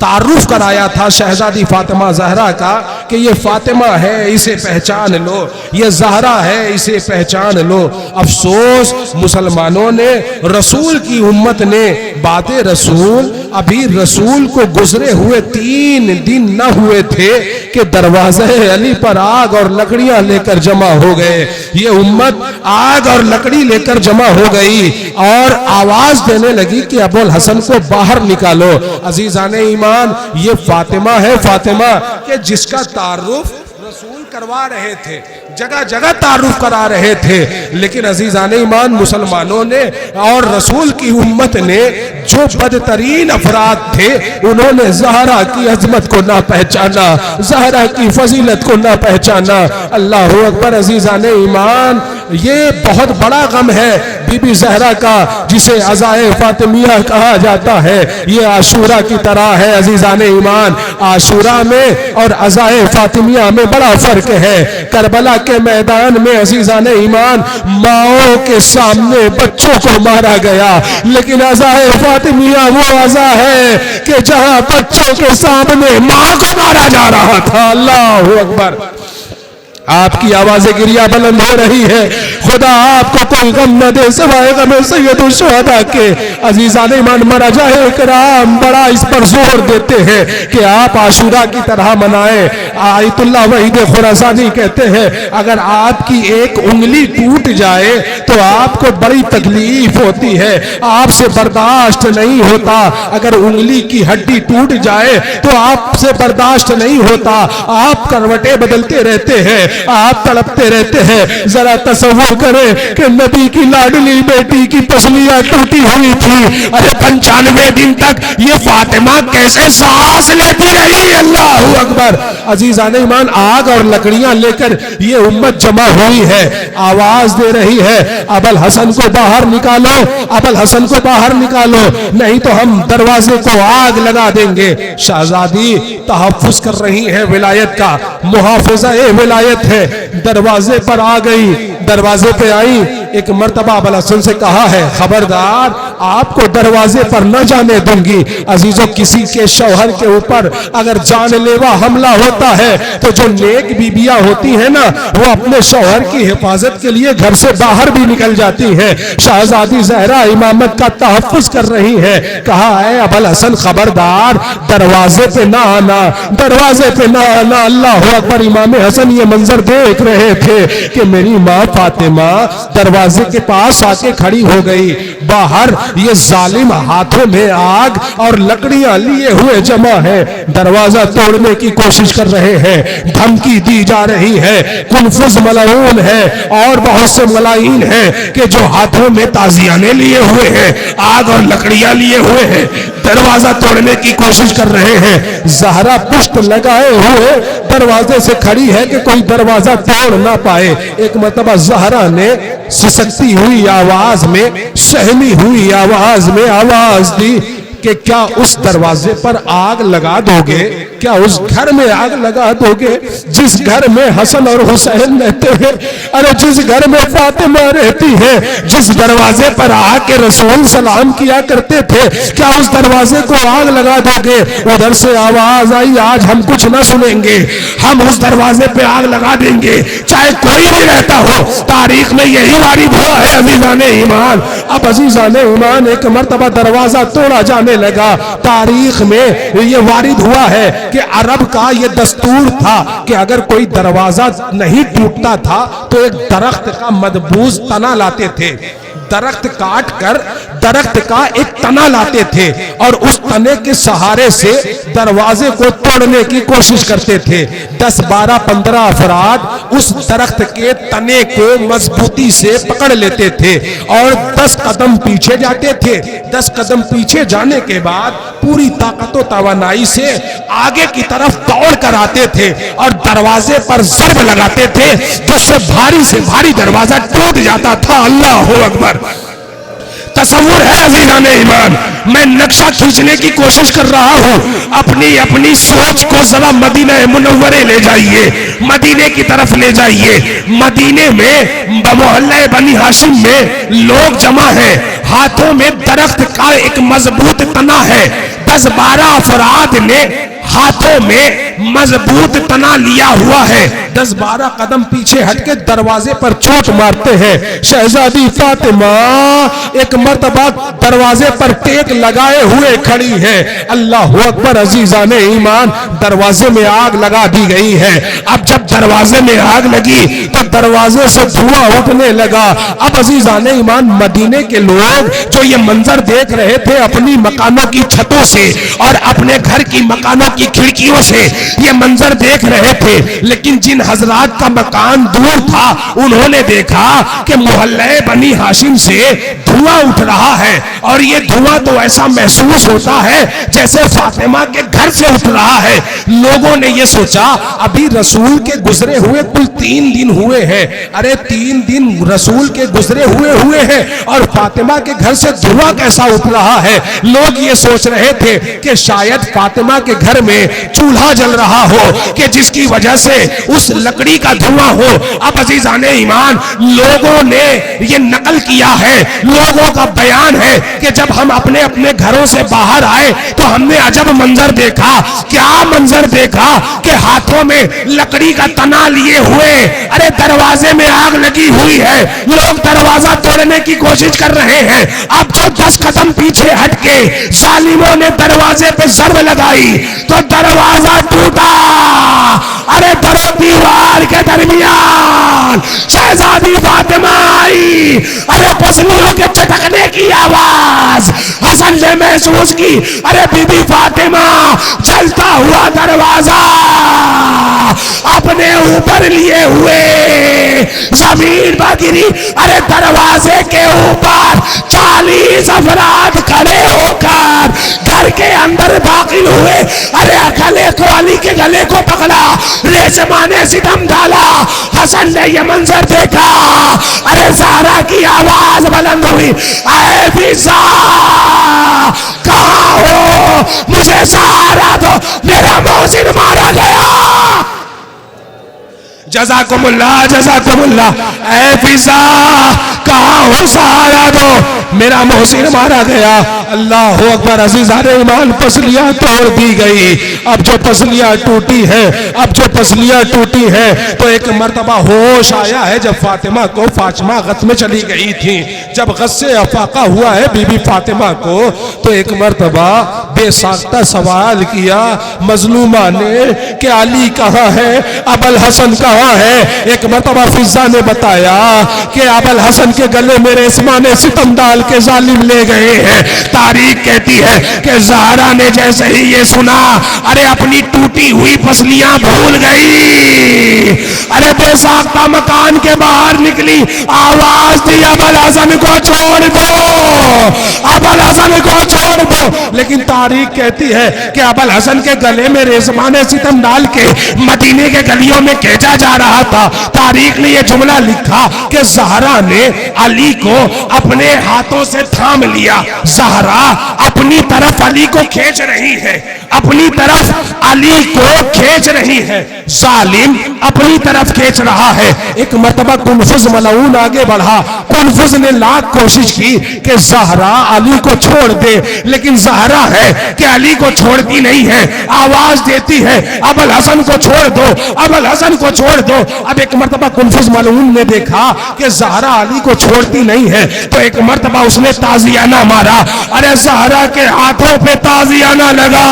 تعارف کرایا تھا شہزادی فاطمہ زہرا کا کہ یہ فاطمہ ہے, اسے پہچان لو, یہ زہرا ہے, اسے پہچان لو. افسوس مسلمانوں نے, رسول کی امت نے بات رسول, ابھی رسول کو گزرے ہوئے 3 دن نہ ہوئے تھے کہ دروازے علی پر آگ اور لکڑیاں لے کر جمع ہو گئے. یہ امت آگ اور لکڑی لے کر جمع ہو گئی اور آواز دینے لگی کہ ابو الحسن کو باہر نکالو. عزیزان ایمان, یہ فاطمہ ہے, فاطمہ کہ جس کا تعارف رسول کروا رہے تھے, جگہ جگہ تعارف کرا رہے تھے. لیکن عزیزان ایمان مسلمانوں نے اور رسول کی امت نے, جو بدترین افراد تھے, انہوں نے زہرا کی عظمت کو نہ پہچانا, زہرا کی فضیلت کو نہ پہچانا. اللہ اکبر. عزیزان ایمان, یہ بہت بڑا غم ہے بی بی زہرا کا, جسے عزائے فاطمیہ کہا جاتا ہے. یہ عاشورہ کی طرح ہے عزیزان ایمان. عاشورہ میں اور عزائے فاطمیہ میں بڑا فرق ہے. کربلا کے میدان میں عزیزان ایمان ماؤں کے سامنے بچوں کو مارا گیا, لیکن عزائے فاطمیہ وہ عزا ہے کہ جہاں بچوں کے سامنے ماں کو مارا جا رہا تھا. اللہ اکبر. آپ کی آوازیں گریہ بلند ہو رہی ہے. خدا آپ کو کوئی غم نہ دے سوائے غم سید الشہداء کے. عزیزان ایمان, مرجع اکرام بڑا اس پر زور دیتے ہیں کہ آپ عاشورہ کی طرح منائیں. آیت اللہ وحید خراسانی کہتے ہیں اگر آپ کی ایک انگلی ٹوٹ جائے تو آپ کو بڑی تکلیف ہوتی ہے, آپ سے برداشت نہیں ہوتا. اگر انگلی کی ہڈی ٹوٹ جائے تو آپ سے برداشت نہیں ہوتا, آپ کروٹیں بدلتے رہتے ہیں, آپ تڑپتے رہتے ہیں. ذرا تصور کریں کہ نبی کی لاڈلی بیٹی کی پسلیاں ٹوٹی ہوئی تھی, ارے 95 دن تک یہ فاطمہ کیسے سانس لیتی رہی. اللہ اکبر. عزیزان ایمان, آگ اور لکڑیاں لے کر یہ امت جمع ہوئی ہے, آواز دے رہی ہے ابو الحسن کو باہر نکالو, ابو الحسن کو باہر نکالو, نہیں تو ہم دروازے کو آگ لگا دیں گے. شہزادی تحفظ کر رہی ہے ولایت کا, محافظہ ولایت ہے. دروازے پر آ گئی, دروازے پہ آئی. ایک مرتبہ ابو الحسن سے کہا ہے خبردار آپ کو دروازے پر نہ جانے دوں گی. عزیزوں, کسی کے شوہر کے اوپر اگر جان لیوا حملہ ہوتا ہے تو جو نیک بیویاں ہوتی ہیں نا, وہ اپنے شوہر کی حفاظت کے لیے گھر سے باہر بھی نکل جاتی ہیں. شہزادی زہرا امامت کا تحفظ کر رہی ہے. کہا ہے ابو الحسن خبردار دروازے پہ نہ آنا, دروازے پہ نہ آنا. اللہ اکبر. امام حسن یہ منظر دیکھ رہے تھے کہ میری ماں فاطمہ دروازے کے پاس آ کے کھڑی ہو گئی. باہر یہ ظالم ہاتھوں میں آگ اور لکڑیاں لیے ہوئے جمع ہے, دروازہ توڑنے کی کوشش کر رہے ہیں, دھمکی دی جا رہی ہے. کنفذ ملعون ہے اور بہت سے ملائین ہیں کہ جو ہاتھوں میں تازیانے لیے ہوئے ہیں, آگ اور لکڑیاں لیے ہوئے ہیں, دروازہ توڑنے کی کوشش کر رہے ہیں. زہرا پشت لگائے ہوئے دروازے سے کھڑی ہے کہ کوئی دروازہ توڑ نہ پائے. ایک مرتبہ زہرا نے سسکتی ہوئی آواز میں، سہمی ہوئی آواز میں آواز دی کہ کیا اس دروازے پر آگ لگا دو گے؟ کیا اس گھر میں آگ لگا دو گے جس گھر میں حسن اور حسین رہتے ہیں؟ ارے جس گھر میں فاطمہ رہتی ہے، جس دروازے پر آ کے رسول سلام کیا کرتے تھے، کیا اس دروازے کو آگ لگا دو گے؟ ادھر سے آواز آئی آج ہم کچھ نہ سنیں گے، ہم اس دروازے پہ آگ لگا دیں گے چاہے کوئی بھی رہتا ہو. تاریخ میں یہی وارد ہوا ہے عزیزان ایمان. اب عزیزان ایمان ایک مرتبہ دروازہ توڑا جانے لگا. تاریخ میں یہ وارد ہوا ہے کہ عرب کا یہ دستور تھا کہ اگر کوئی دروازہ نہیں ٹوٹتا تھا تو ایک درخت کا مدبوز تنا لاتے تھے. درخت کاٹ کر درخت کا ایک تنا لاتے تھے اور اس تنے کے سہارے سے دروازے کو توڑنے کی کوشش کرتے تھے. 10 12 15 افراد اس درخت کے تنے کو مضبوطی سے پکڑ لیتے تھے اور 10 قدم پیچھے جاتے تھے. 10 قدم پیچھے جانے کے بعد پوری طاقت و توانائی سے آگے کی طرف دوڑ کر آتے تھے اور دروازے پر ضرب لگاتے تھے جس سے بھاری سے بھاری دروازہ ٹوٹ جاتا تھا. اللہ اکبر. تصور ہے عزیزان ایمان. میں نقشہ کھینچنے کی کوشش کر رہا ہوں. اپنی سوچ کو ذرا مدینہ منورے لے جائیے، مدینے کی طرف لے جائیے. مدینے میں محلہ بنی ہاشم میں لوگ جمع ہیں، ہاتھوں میں درخت کا ایک مضبوط تنا ہے. 10 12 افراد نے ہاتھوں میں مضبوط تنا لیا ہوا ہے. 10 12 قدم پیچھے ہٹ کے دروازے پر چوٹ مارتے ہیں. شہزادی فاطمہ ایک مرتبہ دروازے پر ٹیک لگائے ہوئے کھڑی ہے. اللہ اکبر. عزیزان ایمان دروازے میں آگ لگا دی گئی ہے. اب جب دروازے میں آگ لگی تو دروازے سے دھواں اٹھنے لگا. اب عزیزان ایمان مدینے کے لوگ جو یہ منظر دیکھ رہے تھے اپنی مکانوں کی چھتوں سے اور اپنے گھر کی مکانوں کی کھڑکیوں سے یہ منظر دیکھ رہے تھے، لیکن جن حضرات کا مکان دور تھا انہوں نے دیکھا کہ محلہ بنی ہاشم سے دھواں اٹھ رہا ہے اور یہ دھواں تو ایسا محسوس ہوتا ہے جیسے فاطمہ کے گھر سے اٹھ رہا ہے. لوگوں نے یہ سوچا ابھی رسول کے گزرے ہوئے کل 3 دن ہوئے ہیں. ارے 3 دن رسول کے گزرے ہوئے ہیں اور فاطمہ کے گھر سے دھواں کیسا اٹھ رہا ہے؟ لوگ یہ سوچ رہے تھے کہ شاید فاطمہ کے گھر میں چولہا جل رہا ہو کہ جس کی وجہ سے اس لکڑی کا دھواں ہو. اب عزیزان ایمان لوگوں نے یہ نقل کیا ہے، لوگوں کا بیان ہے کہ جب ہم اپنے گھروں سے باہر آئے تو ہم نے عجب منظر دیکھا. کیا منظر دیکھا کہ ہاتھوں میں لکڑی کا تنا لیے ہوئے ارے دروازے میں آگ لگی ہوئی ہے. لوگ دروازہ توڑنے کی کوشش کر رہے ہیں. اب جو 10 قدم پیچھے ہٹ کے ظالموں نے دروازے پہ ضرب لگائی تو دروازہ ٹوٹا. ارے در و دیوار کے درمیان شہزادی فاطمہ آئی. ارے پسلیوں کے چٹکنے کی آواز حسن نے محسوس کی. ارے بی بی فاطمہ جلتا ہوا دروازہ اپنے اوپر لیے ہوئے زمین پر گری. ارے دروازے کے اوپر 40 افراد کھڑے ہو کر گھر کے اندر داخل ہوئے. ارے گلے کو علی کے گلے کو پکڑا، ریشمہ نے ستم ڈالا. حسن نے یہ منظر دیکھا. ارے زہرا کی آواز بلند ہوئی، اے فضا کہاں ہو؟ مجھے سہارا دو، میرا محسن مارا گیا. جزاکم اللہ. اے فضا کہاں ہو؟ سہارا دو، میرا محسن مارا گیا. اللہ اکبر. عزیزان ایمان پسلیاں توڑ دی گئی. اب جو پسلیاں ٹوٹی ہیں تو ایک مرتبہ ہوش آیا ہے جب فاطمہ کو فاطمہ غت میں چلی گئی تھی. جب غت سے افاقہ ہوا ہے بی بی فاطمہ کو تو ایک مرتبہ بے ساختہ سوال کیا مظلومہ نے کہ علی کہاں ہے، ابو الحسن کہاں ہے؟ ایک مرتبہ فضا نے بتایا کہ ابو الحسن کے گلے میں ریسمان ستم ڈال کے ظالم لے گئے ہیں. تاریخ کہتی ہے کہ زہرا نے جیسے ہی یہ سنا, ارے اپنی ٹوٹی ہوئی پسلیاں بھول گئی, ارے بے ساختہ مکان کے باہر نکلی, آواز دی ابوالحسن کو چھوڑ دو, ابوالحسن کو چھوڑ دو. لیکن تاریخ کہتی ہے کہ ابوالحسن کے گلے میں ریسمان ستم ڈال کے مدینے کے گلیوں میں کھینچا جا رہا تھا. تاریخ نے یہ جملہ لکھا کہ زہرا نے علی کو اپنے ہاتھوں سے تھام لیا. زہرا اپنی طرف علی کو کھینچ رہی ہے, اپنی طرف علی کو کھینچ رہی ہے, ظالم اپنی طرف کھینچ رہا ہے. ایک مرتبہ کنفذ ملعون آگے بڑھا. کنفذ نے لاکھ کوشش کی کہ زہرا علی کو چھوڑ دے, لیکن زہرا ہے کہ علی کو چھوڑتی نہیں ہے, آواز دیتی ہے ابوالحسن کو چھوڑ دو, ابوالحسن کو چھوڑ دو. اب ایک مرتبہ کنفذ ملعون نے دیکھا کہ زہرا علی کو چھوڑتی نہیں ہے, تو ایک مرتبہ اس نے تازیانہ مارا. ارے زہرا کے ہاتھوں پہ تازیانہ لگا,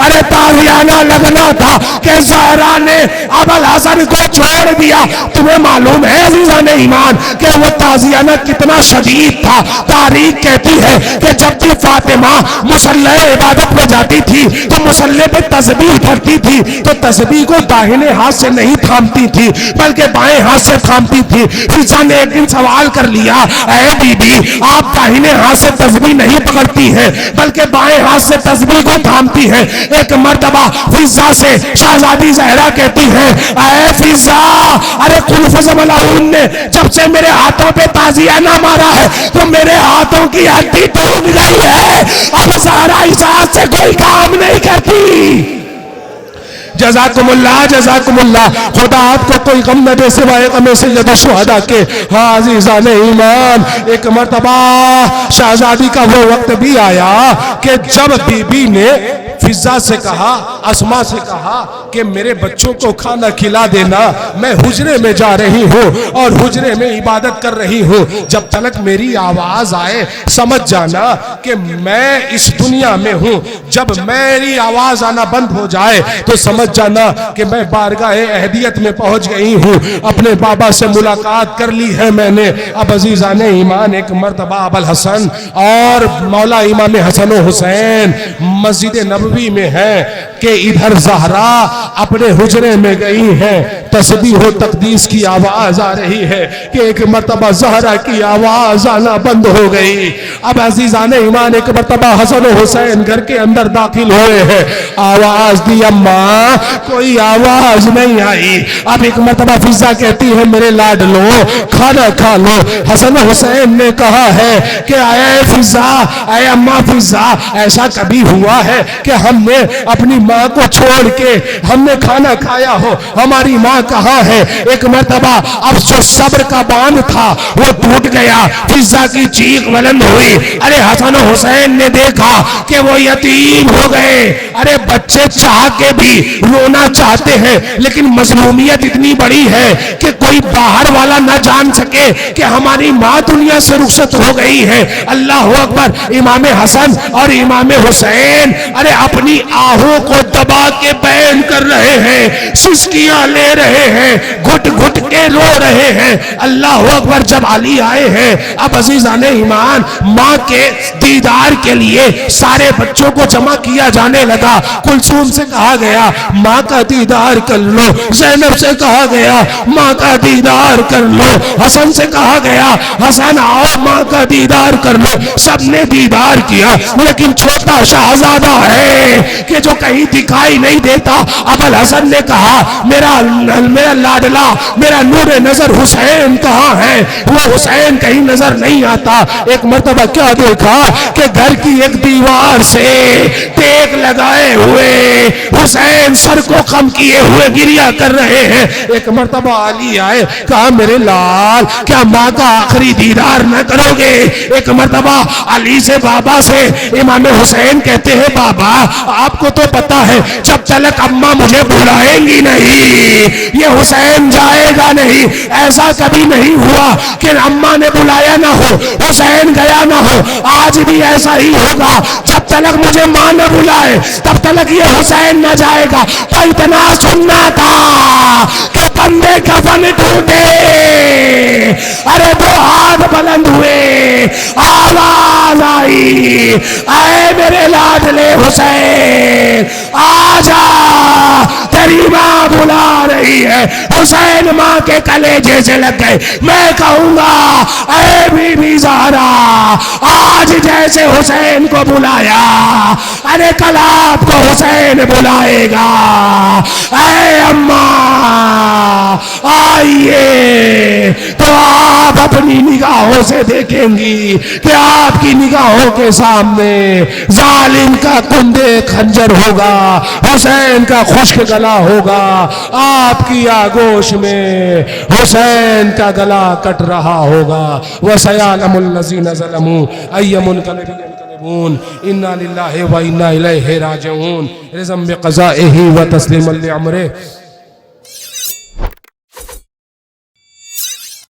ارے تازیانہ لگنا تھا کہ زہرا نے ابوالحسن کو چھوڑ دیا. تمہیں معلوم ہے عزیزان ایمان کہ وہ تازیانہ کتنا شدید تھا. تاریخ کہتی ہے کہ جب بھی فاطمہ مصلی عبادت میں جاتی تھی تو مصلی پہ تسبیح دھرتی تھی, تو تسبیح کو داہنے ہاتھ سے نہیں تھامتی تھی بلکہ بائیں ہاتھ سے تھامتی تھی. فضا نے ایک دن سوال کر لیا, اے بی بی آپ داہنے ہاتھ سے تسبیح نہیں پکڑتی ہیں بلکہ بائیں ہاتھ سے تسبیح کو تھامتی ہیں. ایک مرتبہ فضا سے شہزادی زہرا کہتی ہیں, اے فضا, ارے کنفذ ملعون نے جب سے میرے ہاتھوں پہ تازیانہ مارا ہے تو میرے ہاتھوں کی ہڈی ٹوٹ گئی ہے, اب زہرا اس ہاتھ سے کوئی کام نہیں کرتی. جزاکم اللہ, جزاکم اللہ. خدا آپ کو کوئی غم نہ دے سوائے غم سید الشہداء کے. ہاں عزیزان ایمان, ایک مرتبہ شہزادی کا وہ وقت بھی آیا کہ جب بی بی نے فضا سے کہا, اسما سے کہا کہ میرے بچوں کو کھانا کھلا دینا, میں حجرے میں جا رہی ہوں اور حجرے میں عبادت کر رہی ہوں, جب تلک میری آواز آئے سمجھ جانا کہ میں اس دنیا میں ہوں, جب میری آواز آنا بند ہو جائے تو سمجھ جانا کہ میں بارگاہ اہدیت میں پہنچ گئی ہوں, اپنے بابا سے ملاقات کر لی ہے میں نے. اب عزیزان ایمان ایک مرتبہ ابوالحسن اور مولا امام حسن و حسین مسجد نبوی میں ہے کہ ادھر زہرا اپنے حجرے میں گئی ہیں, تسبیح و تقدیس کی آواز آ رہی ہے کہ ایک مرتبہ زہرا کی آواز آنا بند ہو گئی. اب عزیزان ایمان ایک مرتبہ حسن و حسین گھر کے اندر داخل ہوئے ہیں, آواز دی اماں, کوئی آواز نہیں آئی. اب ایک مرتبہ فضا کہتی ہے میرے لاڈلو کھانا کھا لو. حسن و حسین نے کہا ہے کہ اے فضا, اے اماں فضا, ایسا کبھی ہوا ہے کہ ہم نے اپنی ماں کو چھوڑ کے ہم نے کھانا کھایا ہو؟ ہماری ماں کہاں ہے؟ ایک مرتبہ اب جو صبر کا باندھ تھا وہ ٹوٹ گیا, فضا کی چیخ بلند ہوئی. ارے حسن و حسین نے دیکھا کہ وہ یتیم ہو گئے. ارے بچے چاہ کے بھی رونا چاہتے ہیں لیکن مظلومیت اتنی بڑی ہے کہ کوئی باہر والا نہ جان سکے کہ ہماری ماں دنیا سے رخصت ہو گئی ہے. اللہ اکبر. امام حسن اور امام حسین ارے اپنی آہوں کو دبا کے بیان کر رہے ہیں, سسکیاں لے رہے ہیں, گھٹ گھٹ کے رو رہے ہیں. اللہ اکبر. جب علی آئے ہیں اب عزیزان ایمان ماں کے دیدار کے لیے سارے بچوں کو جمع کیا جانے لگا. کلثوم سے کہا گیا ماں کا دیدار کر لو, زینب سے کہا گیا ماں کا دیدار کر لو, حسن سے کہا گیا حسن آؤ ماں کا دیدار کر لو. سب نے دیدار کیا لیکن چھوٹا شہزادہ ہے کہ جو کہیں دکھائی نہیں دیتا. ابوالحسن نے کہا میرا لاڈلا, میرا نور نظر حسین کہاں ہے؟ وہ حسین کہیں نظر نہیں آتا. ایک مرتبہ کیا دیکھا کہ گھر کی ایک دیوار سے ٹیک لگائے ہوئے حسین سر کو خم کیے ہوئے گریا کر رہے ہیں. ایک مرتبہ علی آئے, کہا میرے لال کیا ماں کا آخری دیدار نہ کرو گے؟ ایک مرتبہ علی سے بابا سے امام حسین کہتے ہیں بابا آپ کو تو پتا ہے جب تلک اماں مجھے بلائیں گی نہیں یہ حسین جائے گا نہیں. ایسا کبھی نہیں ہوا کہ اماں نے بلایا نہ ہو حسین گیا نہ ہو. آج بھی ایسا ہی ہوگا, جب تلک مجھے ماں نہ بلائے تب تلک یہ حسین نہ جائے گا. تو اتنا سننا تھا کہ بندے کفن ٹوٹے، ارے دو ہاتھ بلند ہوئے، آواز آئی، اے میرے لاڈلے حسین آجا، تیری ماں بلا رہی ہے۔ حسین ماں کے کلیجے سے لگ گئے۔ میں کہوں گا اے بی بی زہرا، آج جیسے حسین کو بلایا، ارے کل آپ کو حسین بلائے گا۔ اے اماں آئیے، تو آپ اپنی نگاہوں سے دیکھیں گی کہ آپ کی نگاہوں کے سامنے ظالم کا کندے خنجر ہوگا، حسین کا خشک گلا ہوگا، آپ کی آگوش میں حسین کا گلا کٹ رہا ہوگا۔ وَسَيَعْلَمُ الَّذِينَ ظَلَمُوا أَيَّ مُنْقَلَبٍ يَنْقَلِبُونَ إِنَّا لِلَّهِ وَإِنَّا إِلَيْهِ رَاجِعُونَ رضا بقضائه وتسليما لأمره۔